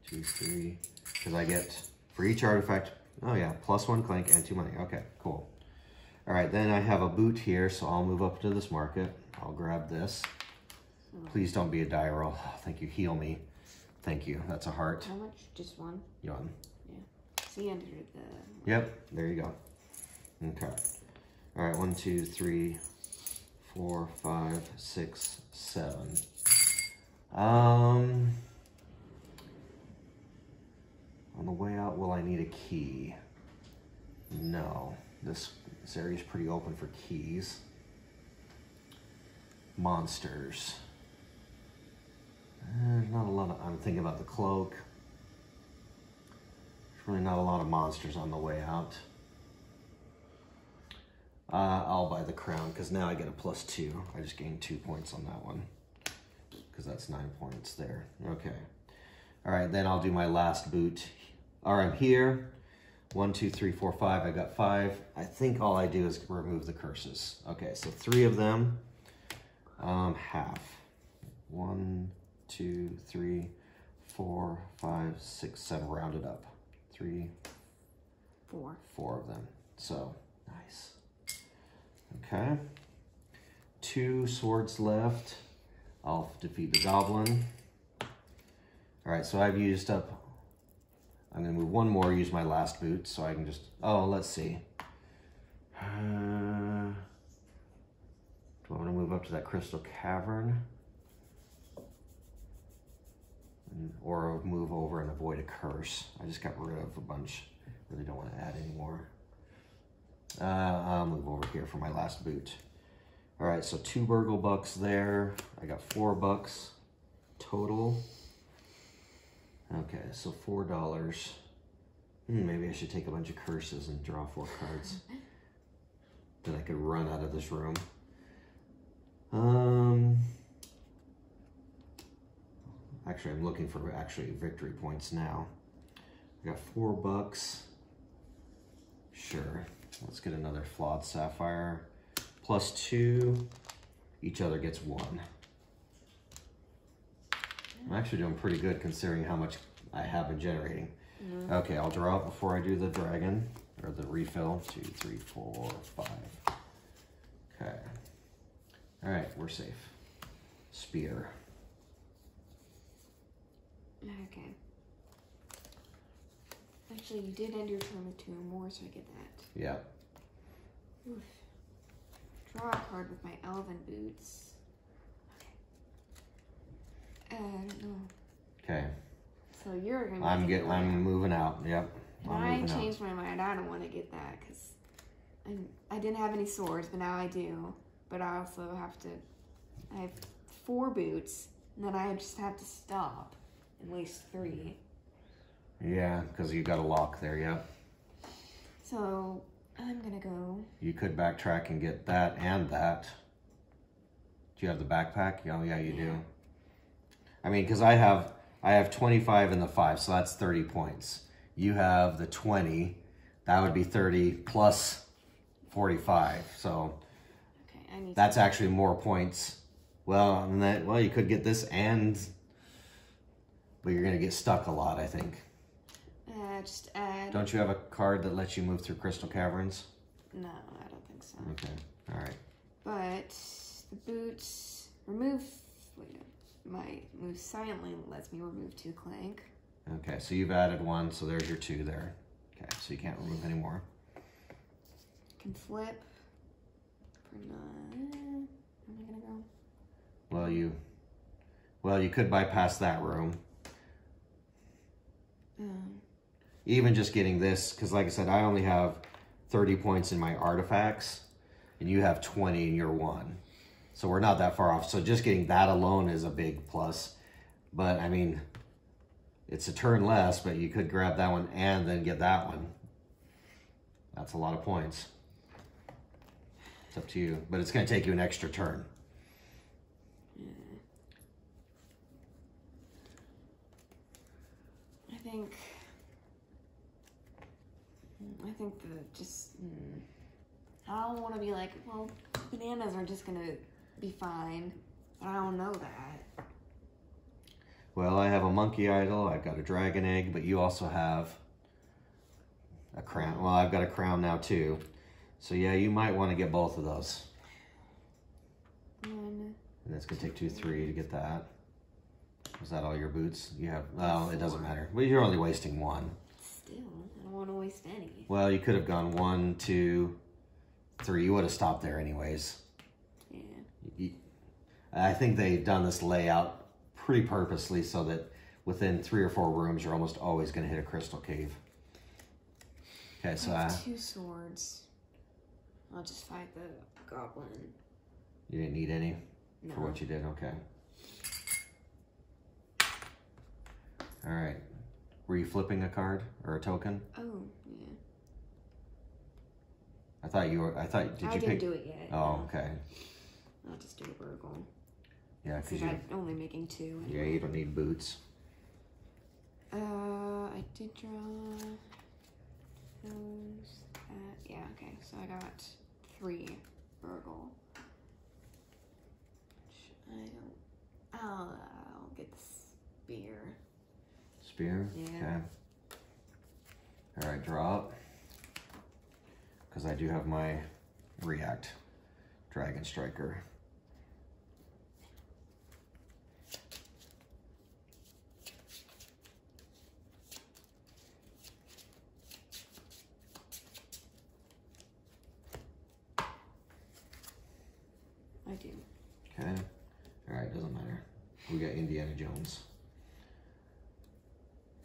2, 3, because I get for each artifact. Oh yeah, plus 1 clank and 2 money. Okay, cool. All right, then I have a boot here, so I'll move up to this market. I'll grab this. Please don't be a die roll. Oh, thank you. Heal me. Thank you. That's a heart. How much? Just 1? 1. Yeah. So you entered the... Yep, there you go. Okay. All right, 1, 2, 3, 4, 5, 6, 7. On the way out, will I need a key? No. This area is pretty open for keys. Monsters. There's not a lot of... I'm thinking about the cloak. There's really not a lot of monsters on the way out. I'll buy the crown, because now I get a +2. I just gained 2 points on that one, because that's 9 points there. Okay. All right, then I'll do my last boot. All right, I'm here. 1, 2, 3, 4, 5. I got 5. I think all I do is remove the curses. Okay, so 3 of them. Half. 1, 2, 3, 4, 5, 6, 7. Rounded up. 3, 4. 4 of them. So, nice. Okay. 2 swords left. I'll defeat the goblin. All right, so I've used up... I'm going to move 1 more, use my last boot, so I can just... Oh, let's see. Do I want to move up to that crystal cavern? Or move over and avoid a curse? I just got rid of a bunch. Really don't want to add any more. I'll move over here for my last boot. All right, so 2 burgle bucks there. I got 4 bucks total. Okay, so $4. Maybe I should take a bunch of curses and draw 4 cards. Then I could run out of this room. Actually, I'm looking for victory points now. I got 4 bucks. Sure. Let's get another flawed sapphire. +2. Each other gets 1. I'm actually doing pretty good considering how much I have been generating. Okay, I'll draw it before I do the dragon, or the refill. 2, 3, 4, 5. Okay. All right, we're safe. Spear. Okay. Actually, you did end your turn with 2 or more, so I get that. Yep. Oof. Draw a card with my elven boots. Okay. No. Okay. So you're gonna. I'm moving out. Yep. I changed my mind. I don't want to get that because I didn't have any swords, but now I do. But I also have to. I have 4 boots, and then I just have to stop and waste 3. Yeah, because you got a lock there. Yep. So I'm gonna go. You could backtrack and get that and that. Do you have the backpack? Oh yeah, you do. I mean, because I have 25 in the 5, so that's 30 points. You have the 20, that would be 30 plus 45. So okay, that's actually more points. Well, and that, well, you could get this but you're gonna get stuck a lot, I think. Just add. Don't you have a card that lets you move through Crystal Caverns? No, I don't think so. Okay, all right. But the boots remove. Wait, my move silently lets me remove 2 clank. Okay, so you've added 1, so there's your 2 there. Okay, so you can't remove any more. Can flip for 9. Where am I gonna go? Well, you could bypass that room. Even just getting this, because like I said, I only have 30 points in my artifacts, and you have 20 in your 1. So we're not that far off. So just getting that alone is a big plus. But I mean, it's a turn less, but you could grab that one and then get that one. That's a lot of points. It's up to you, but it's going to take you an extra turn. I think that just, I don't want to be like, well, bananas are just going to be fine, but I don't know that. Well, I have a monkey idol, I've got a dragon egg, but you also have a crown. Well, I've got a crown now too. So yeah, you might want to get both of those. 1. And that's going to take 2, 3 to get that. Was that all your boots? You have, well, it doesn't matter. Well, you're only wasting 1. Still, I don't want to waste any. Well, you could have gone 1, 2, 3. You would have stopped there anyways. Yeah. I think they've done this layout pretty purposely so that within 3 or 4 rooms, you're almost always going to hit a crystal cave. Okay, so I have 2 swords. I'll just fight the goblin. You didn't need any No. for what you did? Okay. All right. Were you flipping a card or a token? Oh, yeah. I thought you were. I thought. Did I you didn't pick? do it yet. Oh, No. okay. I'll just do a burgle. Yeah, because I'm only making 2. Anyway. Yeah, you don't need boots. I did draw those. Yeah, okay. So I got 3 burgle. Which I don't. I'll get the spear. Spear? Yeah. Okay. All right, draw up. Because I do have my react dragon striker. I do. Okay. All right, doesn't matter. We got Indiana Jones.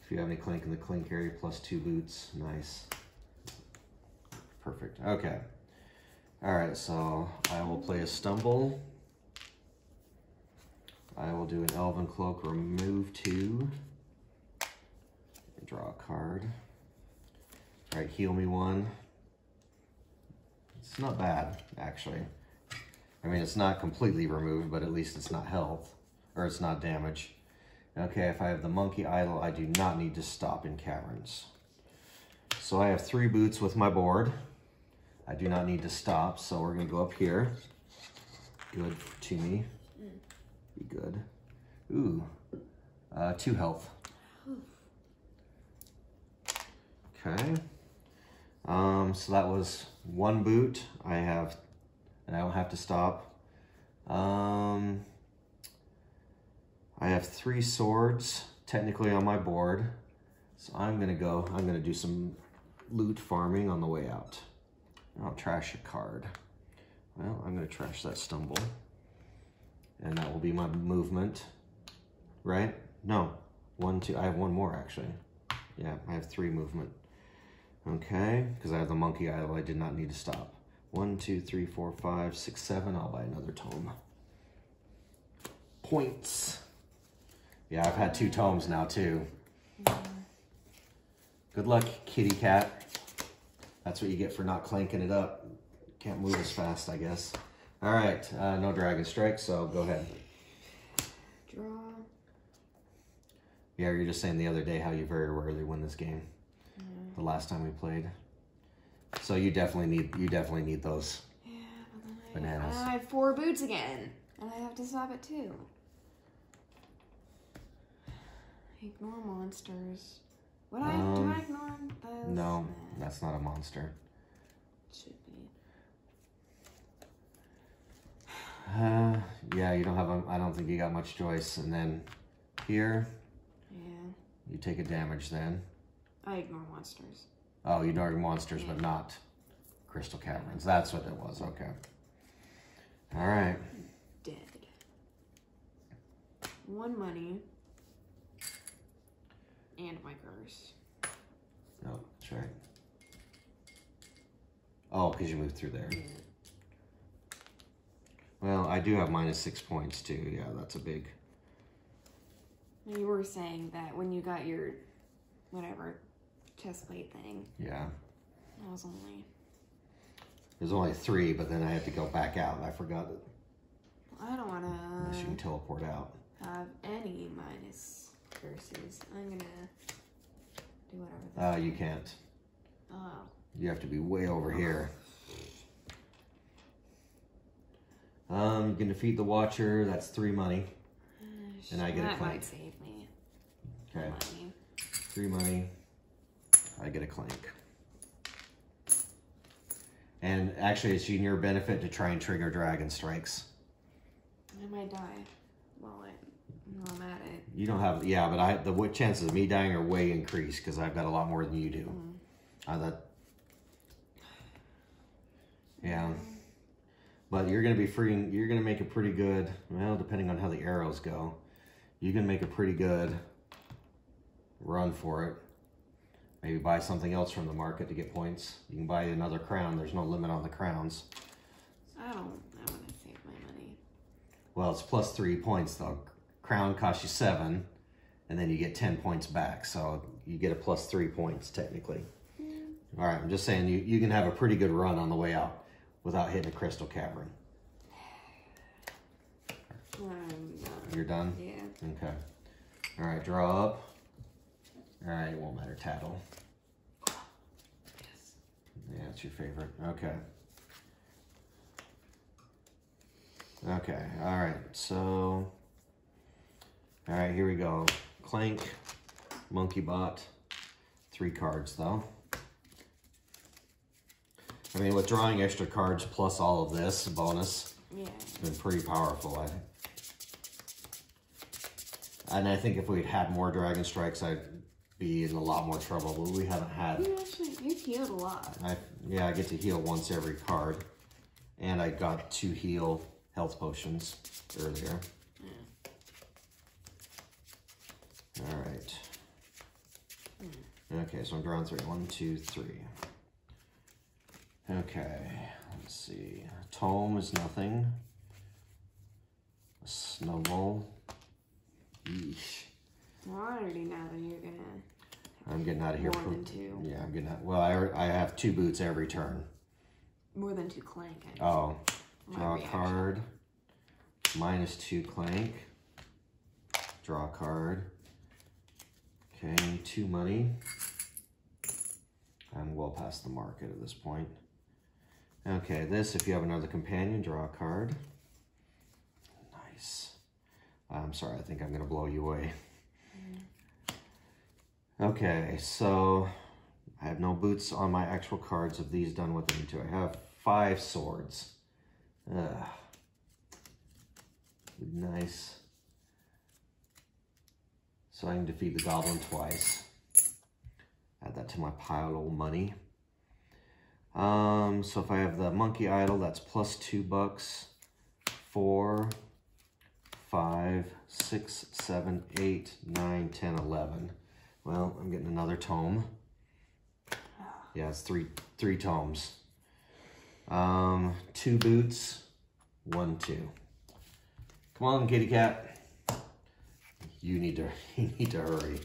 If you have any clink in the clink area, plus 2 boots. Nice. Perfect. Okay. All right, so I will play a stumble. I will do an elven cloak, remove 2. Draw a card. All right, heal me 1. It's not bad, actually. I mean, it's not completely removed, but at least it's not health, or it's not damage. Okay, if I have the monkey idol, I do not need to stop in caverns. So I have 3 boots with my board. I do not need to stop, so we're gonna go up here. Good to me. Be good. Ooh, 2 health. Okay. So that was 1 boot. And I don't have to stop. I have 3 swords technically on my board. So I'm gonna do some loot farming on the way out. I'll trash a card. Well, I'm gonna trash that stumble. And that will be my movement, right? No, 1, 2, I have 1 more actually. Yeah, I have 3 movement. Okay, because I have the monkey idol, I did not need to stop. 1, 2, 3, 4, 5, 6, 7, I'll buy another tome. Points. Yeah, I've had 2 tomes now too. Good luck, kitty cat. That's what you get for not clanking it up. Can't move as fast, I guess. All right, no dragon strike, so go ahead. Draw. Yeah, you're just saying the other day how you very rarely win this game. The last time we played. So you definitely need those bananas. I have 4 boots again, and I have to stop at 2. Ignore monsters. Do I ignore those? No, that's not a monster. Should be. Yeah, you don't have I don't think you got much choice. And then here, yeah, you take a damage then. I ignore monsters. Oh, you ignore monsters, but not crystal caverns. That's what it was. Okay. All right. Dead. 1 money. And my curse. No, that's right. Oh, because you moved through there. Yeah. Well, I do have -6 points too. Yeah, that's a big. You were saying that when you got your whatever chest plate thing. Yeah. That was only. There's only 3, but then I have to go back out. And I forgot it. I don't want Unless you can to teleport out. have any minus curses. I'm gonna do whatever. You can't. Oh. You have to be way over here. You can defeat the Watcher. That's 3 money. And I get a that clank. might save me. Okay. Money. 3 money. I get a clank. And actually, it's in your benefit to try and trigger dragon strikes. I might die while I'm at it. You don't have, yeah, but the chances of me dying are way increased because I've got a lot more than you do. Yeah. But you're going to be freeing, you're going to make a pretty good, well, depending on how the arrows go, you can make a pretty good run for it. Maybe buy something else from the market to get points. You can buy another crown. There's no limit on the crowns. I want to save my money. Well, it's +3 points though. Crown costs you 7, and then you get 10 points back. So you get a +3 points technically. All right, I'm just saying you can have a pretty good run on the way out without hitting a crystal cavern. You're done? Yeah. Okay. All right, draw up. All right, it won't matter. Tattle. Yes. Yeah, it's your favorite. Okay. Okay, all right, so, all right, here we go. Clank, Monkey Bot, 3 cards though. I mean, with drawing extra cards plus all of this bonus, Yeah. it's been pretty powerful. And I think if we'd had more dragon strikes, I'd be in a lot more trouble, but we haven't had. You've healed a lot. Yeah, I get to heal once every card. And I got 2 heal health potions earlier. Yeah. All right. Okay, so I'm drawing 3. 1, 2, 3. Okay, let's see. Tome is nothing. A snowball. Yeesh. Well, I already know that you're gonna. I'm getting out of here. More than 2. Yeah, I'm getting out. Well, I have 2 boots every turn. More than 2 clank. Oh, draw a card. -2 clank. Draw a card. Okay, 2 money. And well past the market at this point. Okay, this, if you have another companion, draw a card. Nice. I'm sorry, I think I'm going to blow you away. Okay, so I have no boots on my actual cards of these done what they need to. I have 5 swords. Ugh. Nice. So I can defeat the goblin twice. Add that to my pile of money. So if I have the monkey idol, that's plus $2. 4, 5, 6, 7, 8, 9, 10, 11. Well, I'm getting another tome. Yeah, it's three tomes. 2 boots, 1, 2. Come on, kitty cat. You need to hurry.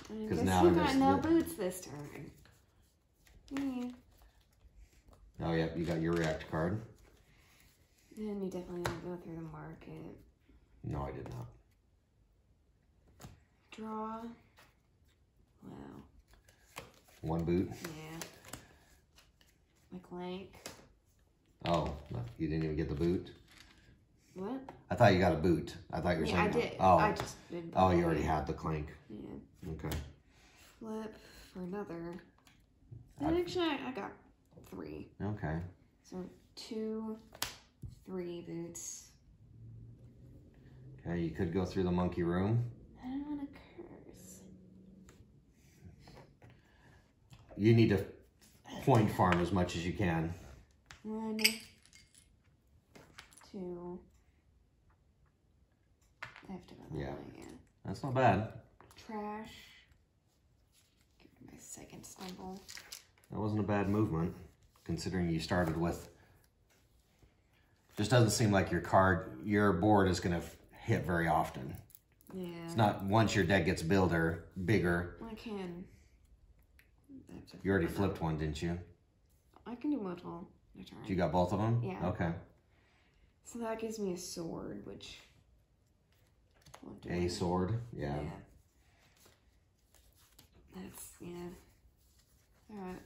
Because now you got no boots this turn. Yeah. Oh yeah, you got your react card. And you definitely didn't go through the market. No, I did not. Draw. Wow. 1 boot. Yeah. My clank. Oh, no, you didn't even get the boot? What? I thought you got a boot. I thought you were saying. I did. Oh, I just did. Oh, you already had the clank. Yeah. Okay. Flip for another. And actually, I got 3. Okay. So 2, 3 boots. Okay, you could go through the monkey room. I don't want to curse. You need to point farm as much as you can. 1, 2. I have to go that way, yeah. That's not bad. Trash. Give me my second stumble. That wasn't a bad movement, considering you started with. Just doesn't seem like your board is going to hit very often. Yeah. It's not once your deck gets bigger. I can. You already flipped one, didn't you? I can do multiple. Your turn. You got both of them? Yeah. Okay. So that gives me a sword, which. A sword? Yeah. That's, Alright.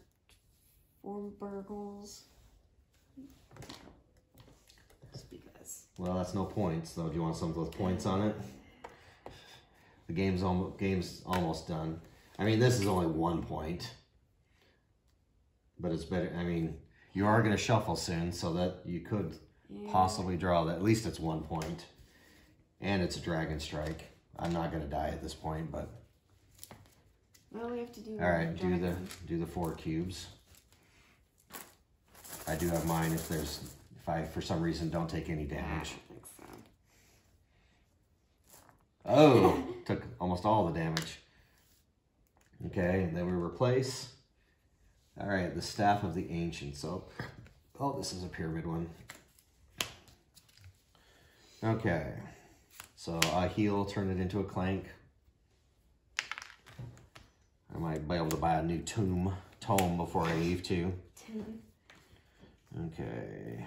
4 burgles. Just because. Well, that's no points, though. Do you want something with points on it? The game's almost done. I mean, this is only 1 point. But it's better. I mean, you are going to shuffle soon, so that you could possibly draw that. At least it's 1 point. And it's a dragon strike. I'm not going to die at this point, but... Well, we have to do... Alright, do the 4 cubes. I do have mine if I, for some reason, don't take any damage. I don't think so. Oh! Took almost all the damage. Okay, and then we replace. Alright, the Staff of the Ancient. So, oh, this is a pyramid one. Okay. So I heal, turn it into a clank. I might be able to buy a new tome before I leave too. Okay.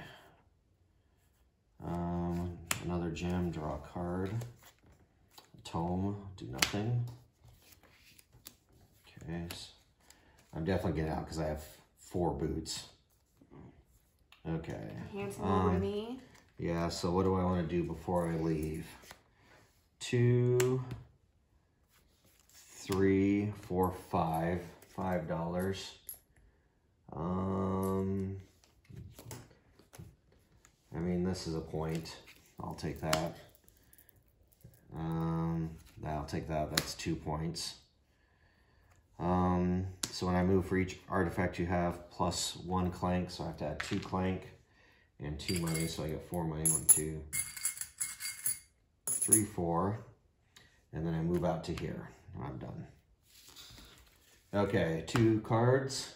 Another gem, draw a card. Tome, do nothing. Okay. So I'm definitely getting out because I have 4 boots. Okay. Handsome over to me. Yeah, so what do I want to do before I leave? 2, 3, 4, 5. $5. I mean, this is a point. I'll take that. I'll take that. That's 2 points. So when I move for each artifact, you have plus 1 clank. So I have to add 2 clank and 2 money. So I get 4 money. 1, 2, 3, 4. And then I move out to here. I'm done. Okay, 2 cards.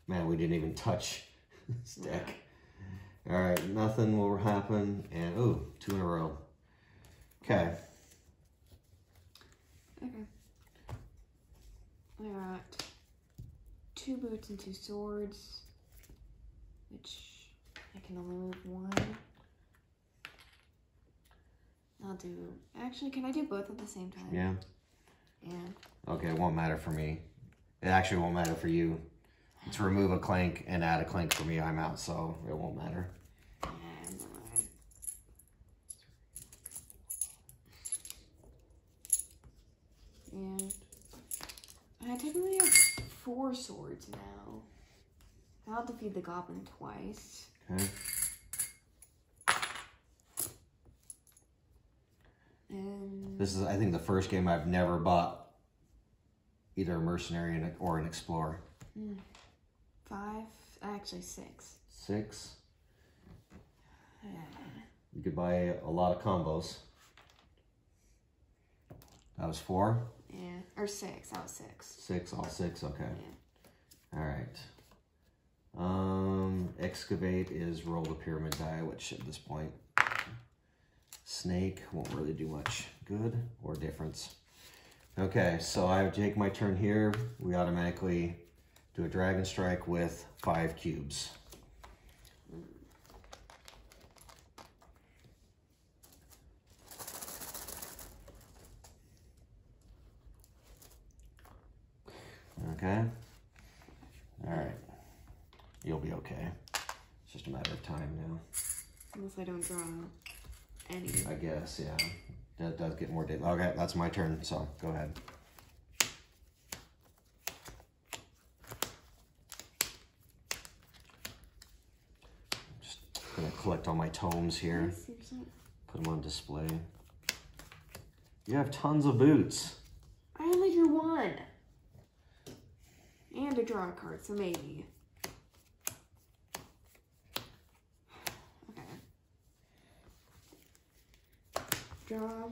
Man, we didn't even touch this deck. All right, nothing will happen. And, ooh, 2 in a row. Okay. Okay. I got 2 boots and 2 swords, which I can only move 1. I'll do, actually, can I do both at the same time? Yeah. Yeah. Okay, it won't matter for me. It actually won't matter for you. To remove a clank and add a clank for me, I'm out, so it won't matter. And I technically have 4 swords now. I'll defeat the goblin twice. Okay. And This is, I think, the first game I've never bought either a mercenary or an explorer. 5, actually 6. 6. You could buy a lot of combos. That was 4? Yeah, or 6, that was 6. 6, all 6, okay. Yeah. All right. Excavate is roll the pyramid die, which at this point, snake won't really do much good or difference. Okay, so I take my turn here. We automatically do a dragon strike with 5 cubes. Okay. All right. You'll be okay. It's just a matter of time now. Unless I don't draw any. I guess, yeah. That does get more data. Okay, that's my turn, so go ahead. Just gonna collect all my tomes here. Put them on display. You have tons of boots. I only drew 1. And a draw card, so maybe. Okay. Draw.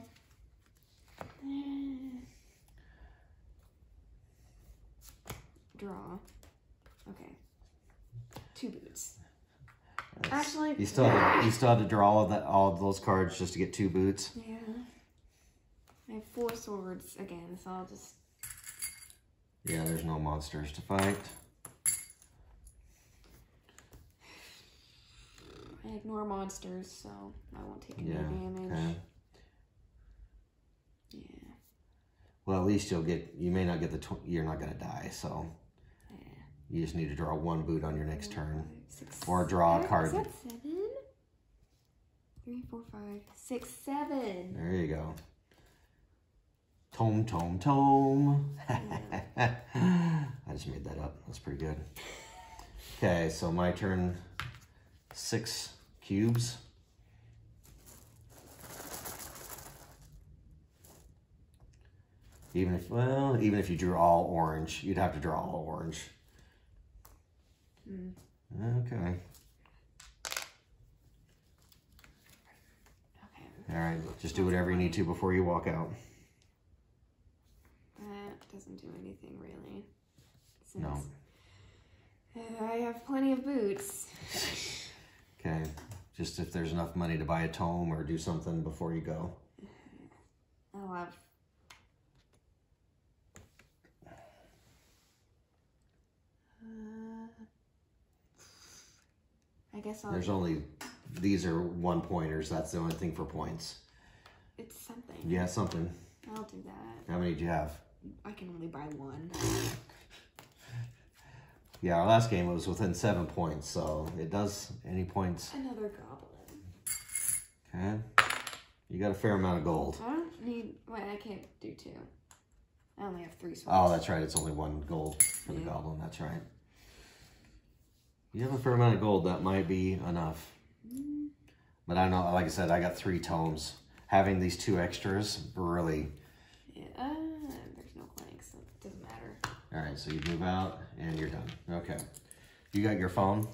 Draw. Okay. 2 boots. Actually, you still have to draw all of those cards just to get 2 boots. Yeah. I have 4 swords again, so I'll just. Yeah, there's no monsters to fight. I ignore monsters, so I won't take any Yeah, damage. okay. Yeah. Well, at least you may not get you're not gonna die, so. Yeah. You just need to draw 1 boot on your next turn. 6, or draw a card. Is that 7? 3, 4, 5, 6, 7. There you go. Tome, tome, tome. Yeah. I just made that up. That's pretty good. Okay, so my turn. 6 cubes. Even if you drew all orange, you'd have to draw all orange. Okay. All right, just do whatever you need to before you walk out. That doesn't do anything really. Since No. I have plenty of boots. Okay, just if there's enough money to buy a tome or do something before you go. I'll have. I guess I'll. There's only, these are 1-pointers. That's the only thing for points. It's something. Yeah, something. I'll do that. How many do you have? I can only buy 1. Yeah, our last game was within 7 points, so it does any points. Another goblin. Okay. You got a fair amount of gold. I don't need. Wait, I can't do 2. I only have 3 swords. Oh, that's right. It's only 1 gold for the goblin. That's right. You have a fair amount of gold. That might be enough. But I know, like I said, I got 3 tomes. Having these 2 extras really. Yeah, there's no clanks, so it doesn't matter. All right, so you move out and you're done. Okay. You got your phone?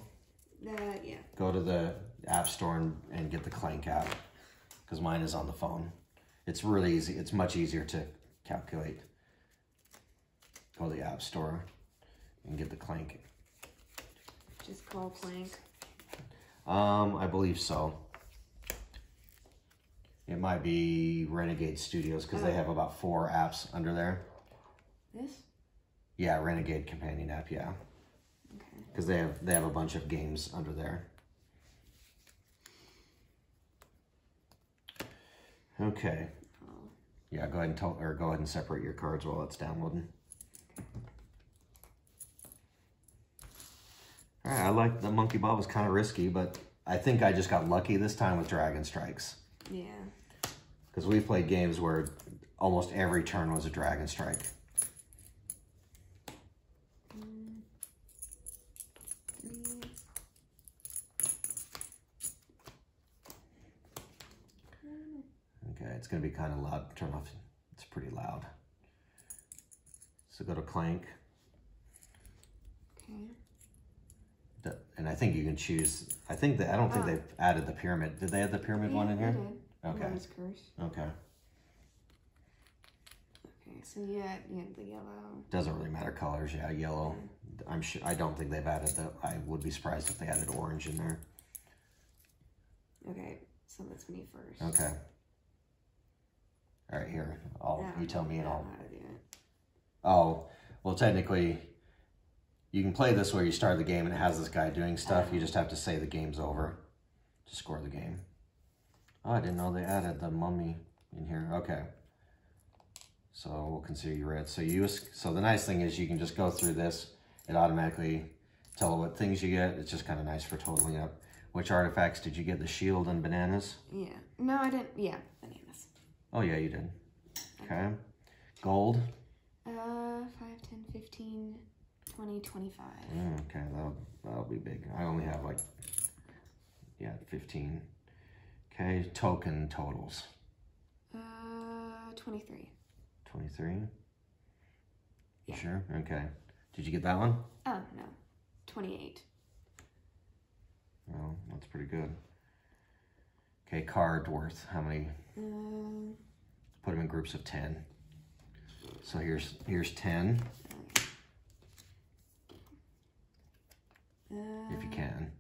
Yeah. Go to the app store and get the Clank app, because mine is on the phone. It's really easy. It's much easier to calculate. Go to the app store and get the Clank. Just call Clank. I believe so. It might be Renegade Studios, because they have about 4 apps under there. This? Yeah, Renegade Companion app, yeah. Okay. Because they have a bunch of games under there. Okay. Oh. Yeah, go ahead and separate your cards while it's downloading. All right, I like the Monkey Ball. Was kind of risky, but I think I just got lucky this time with Dragon Strikes. Yeah. Because we've played games where almost every turn was a Dragon Strike. it's going to be kind of loud. Turn off. It's pretty loud. So go to clank. Okay. And I think you can choose. I don't think they've added the pyramid. Did they add the pyramid one in here? They did. Okay. Curse. Okay. Okay, so you had the yellow. Doesn't really matter colors. Yeah, yellow. I'm sure. I don't think they've added the. I would be surprised if they added orange in there. Okay, so that's me first. Okay. All right, here. You tell me and I'll. How to do it. Oh, well, technically, you can play this where you start the game and it has this guy doing stuff. You just have to say the game's over to score the game. Oh, I didn't know they added the mummy in here. Okay. So we'll consider you red. So the nice thing is you can just go through this. It automatically tell what things you get. It's just kind of nice for totaling up. Which artifacts did you get? The shield and bananas? Yeah. No, I didn't. Yeah, bananas. Oh, yeah, you did. Okay. Gold? 5, 10, 15, 20, 25. Okay, that'll be big. I only have 15. Okay, token totals. 23. 23? You Yeah. sure? Okay. Did you get that one? Oh, no. 28. Oh, that's pretty good. Okay, card worth. How many? Put them in groups of 10. So here's 10. If you can.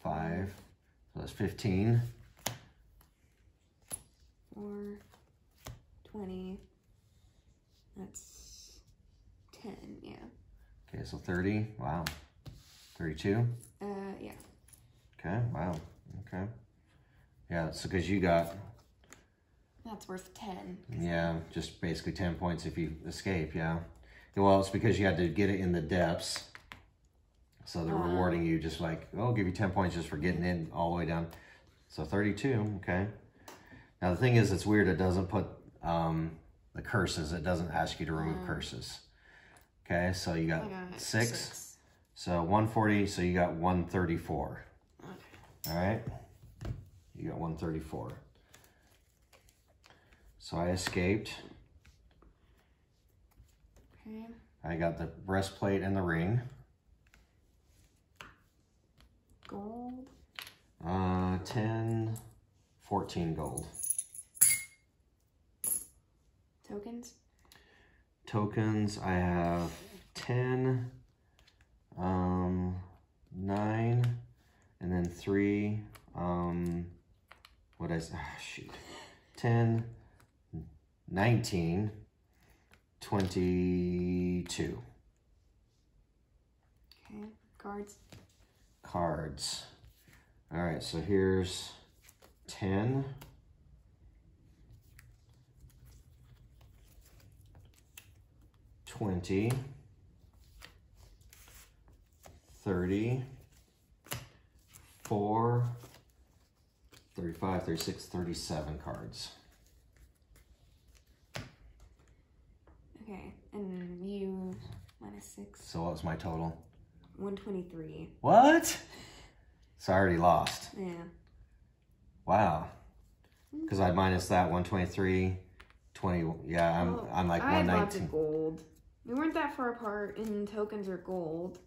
5. So that's 15. 4, 20. That's 10, yeah. Okay, so 30. Wow. 32. Yeah. Okay, wow. Okay. Yeah, so because you got... That's worth 10. Yeah, just basically 10 points if you escape, yeah. Well, it's because you had to get it in the depths. So they're rewarding you just I'll give you 10 points just for getting in all the way down. So 32, okay. Now the thing is, it's weird, it doesn't put the curses. It doesn't ask you to remove curses. Okay, so you got 6. So 140, so you got 134. Okay. All right, you got 134. So I escaped. Okay. I got the breastplate and the ring. Gold. 10, 14 gold. Tokens. Tokens, I have 10, 9, and then 3, shoot. 10, 19, 22. Okay, cards. Cards. All right, so here's 10. 20, 30, 4, 35, 36, 37 cards. Okay, and you -6. So what was my total? 123. What? So I already lost. Yeah. Wow. Because I minus that 123, 20. Yeah, I'm like 119. I had lots of gold. We weren't that far apart, and tokens are gold,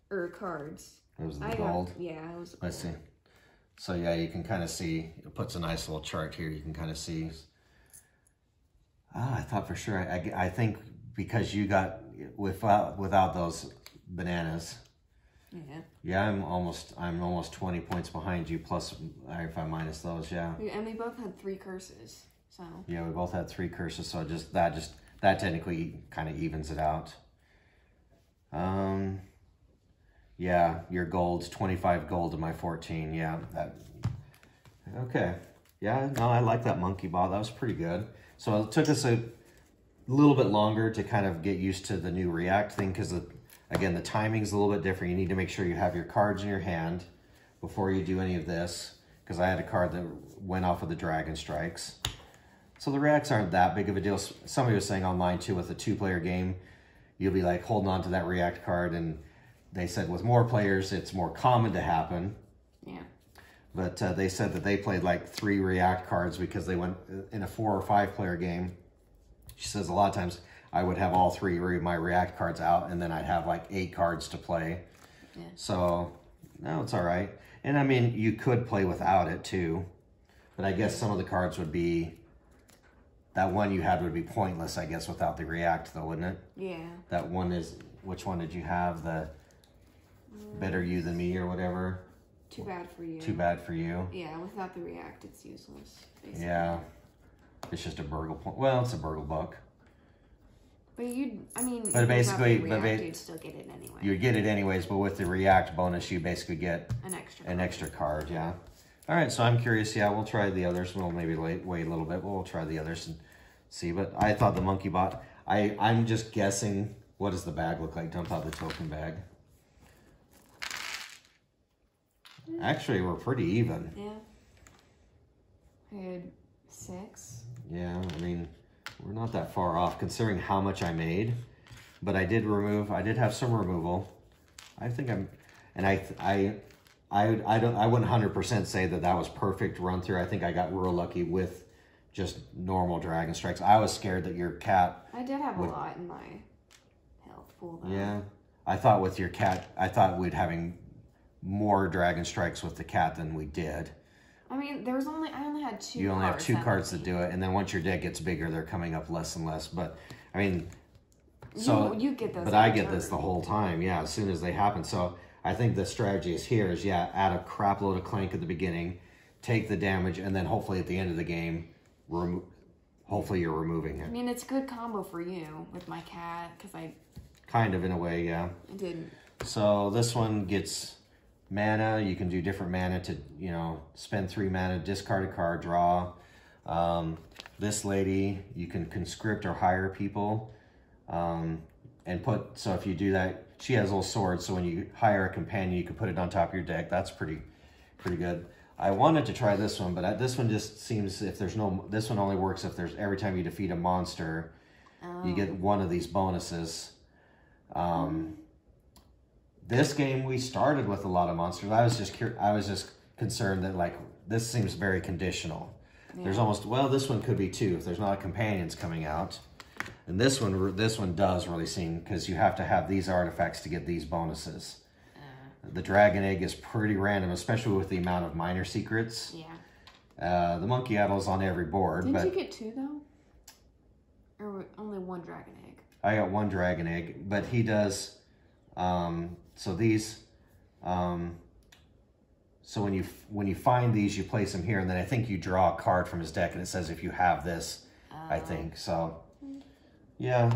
or cards. It was the gold. Yeah, it was gold. Let's see. So yeah, you can kind of see. It puts a nice little chart here. You can kind of see. I thought for sure. I think because you got without those bananas. Yeah. Yeah, I'm almost 20 points behind you. Plus, if I minus those, yeah. And we both had 3 curses, so. Yeah, we both had 3 curses, so that technically kind of evens it out. Yeah, your gold's 25 gold to my 14. Yeah, okay. Yeah, no, I like that monkey ball. That was pretty good. So it took us a little bit longer to kind of get used to the new React thing because, again, the timing's a little bit different. You need to make sure you have your cards in your hand before you do any of this because I had a card that went off of the Dragon Strikes. So the Reacts aren't that big of a deal. Somebody was saying online, too, with a 2-player game, you'll be like holding on to that React card, and they said with more players, it's more common to happen. Yeah. But they said that they played like 3 React cards because they went in a 4 or 5 player game. She says a lot of times I would have all 3 of my React cards out, and then I'd have like 8 cards to play. Yeah. So, no, it's all right. And I mean, you could play without it too. But I guess some of the cards would be, that one you had would be pointless, I guess, without the React though, wouldn't it? Yeah. That one is, which one did you have? The Better You Than Me or whatever? Too Bad For You. Too Bad For You. Yeah, without the React, it's useless, basically. Yeah. It's just a burgle point. Well, it's a burgle buck. But but basically, you'd still get it anyway. You would get it anyways, but with the React bonus, you basically get an extra card. Yeah. All right, so I'm curious. Yeah, we'll try the others. We'll maybe wait a little bit, but we'll try the others and see. But I thought the monkey bot. I'm just guessing. What does the bag look like? Dump out the token bag. Actually, we're pretty even. Yeah. I had 6. Yeah, I mean, we're not that far off considering how much I made. But I did have some removal. I think I wouldn't 100% say that was perfect run through. I think I got real lucky with just normal dragon strikes. I was scared that your cat. I did have a lot in my health pool though. Yeah, I thought with your cat, we'd having more dragon strikes with the cat than we did. I mean, I only had 2 cards. You only have 2 cards to do it, and then once your deck gets bigger, they're coming up less and less. But I mean, so you get those. But I get this the whole time. Yeah, as soon as they happen. So I think the strategy is add a crap load of clank at the beginning, take the damage, and then hopefully at the end of the game, hopefully you're removing it. I mean, it's a good combo for you with my cat because I. Kind of in a way, yeah. I didn't. So this one gets mana. You can do different mana to, spend 3 mana, discard a card, draw. This lady, you can conscript or hire people. So if you do that, she has little swords. So when you hire a companion, you can put it on top of your deck. That's pretty good. I wanted to try this one, but this one just seems this one only works if every time you defeat a monster, you get one of these bonuses. This game we started with a lot of monsters. I was just concerned that this seems very conditional. Yeah. There's this one could be too if there's not companions coming out. And this one does really seem, because you have to have these artifacts to get these bonuses. The dragon egg is pretty random, especially with the amount of minor secrets. Yeah. The monkey addle's on every board. Didn't you get 2 though? Or only 1 dragon egg? I got 1 dragon egg, but he does. So these, so when you find these, you place them here, and then I think you draw a card from his deck, and it says if you have this, I think so. Yeah,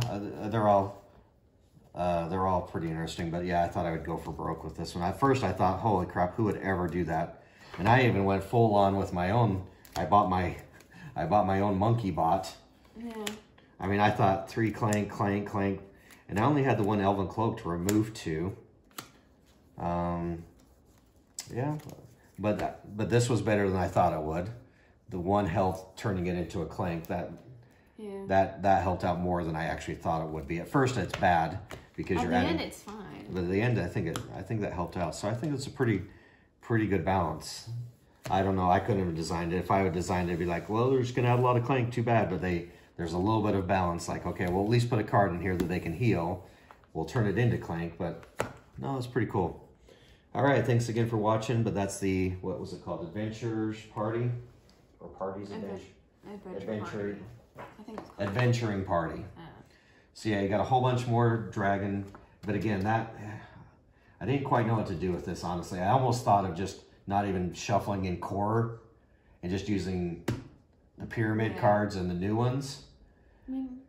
they're all pretty interesting, but yeah, I thought I would go for broke with this one. At first, I thought, holy crap, who would ever do that? And I even went full on with my own. I bought my own monkey bot. Yeah. I mean, I thought 3 clank, clank, clank. And I only had the 1 Elven Cloak to remove 2. Yeah, but this was better than I thought it would. The 1 health turning it into a clank, that helped out more than I actually thought it would be. At first, it's bad because you're adding. At the end, it's fine. But at the end, I think that helped out. So I think it's a pretty good balance. I don't know. I couldn't have designed it. If I would design it, it'd be like, well, they're just gonna add a lot of clank. Too bad. But there's a little bit of balance. Like, okay, we'll at least put a card in here that they can heal. We'll turn it into clank. But no, it's pretty cool. All right, thanks again for watching. But that's what was it called? Adventurers Party? Or Parties Adventure? I think it's called Adventuring Party. So yeah, you got a whole bunch more dragon. But again, I didn't quite know what to do with this, honestly. I almost thought of just not even shuffling in core and just using the pyramid cards and the new ones. I mean,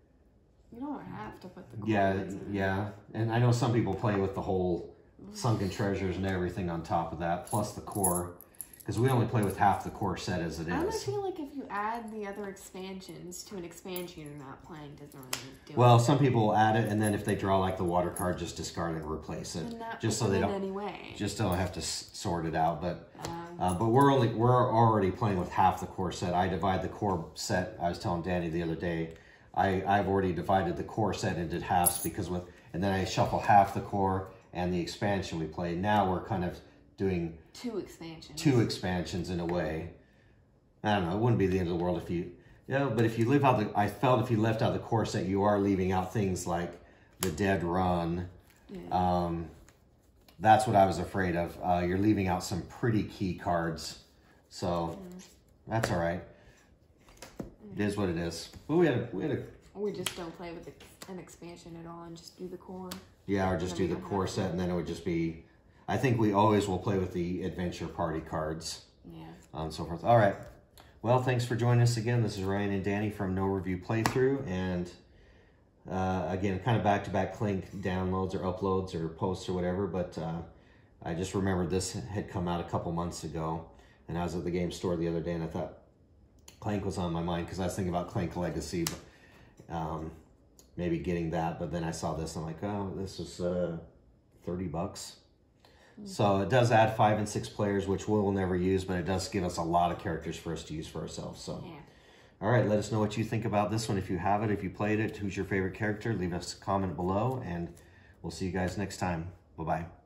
you don't have to put the core Yeah. And I know some people play with the whole sunken treasures and everything on top of that, plus the core. Because we only play with half the core set as it is. I feel like if you add the other expansions to an expansion you're not playing, doesn't really do it. Well, some people will add it, and then if they draw like the water card, just discard it and replace it, just so they don't. Anyway. Just don't have to sort it out. But we're already playing with half the core set. I divide the core set. I was telling Danny the other day, I've already divided the core set into halves and then I shuffle half the core and the expansion we play. Now we're kind of doing 2 expansions. 2 expansions in a way. I don't know, it wouldn't be the end of the world if you, but if you leave out I felt if you left out the core set, you are leaving out things like the Dead Run. Yeah. That's what I was afraid of. You're leaving out some pretty key cards. So that's all right. It is what it is. But we just don't play with an expansion at all and just do the core. Yeah, or just do the core set, and then it would just be, I think we always will play with the adventure party cards. Yeah. And so forth. All right. Well, thanks for joining us again. This is Ryan and Danny from No Review Playthrough, and again, kind of back-to-back Clank downloads or uploads or posts or whatever, but I just remembered this had come out a couple months ago, and I was at the game store the other day, and I thought Clank was on my mind because I was thinking about Clank Legacy, but, maybe getting that, but then I saw this, and I'm like, oh, this is $30. So it does add 5 and 6 players, which we'll never use, but it does give us a lot of characters for us to use for ourselves. So, yeah. All right, let us know what you think about this one. If you have it, if you played it, who's your favorite character? Leave us a comment below, and we'll see you guys next time. Bye-bye.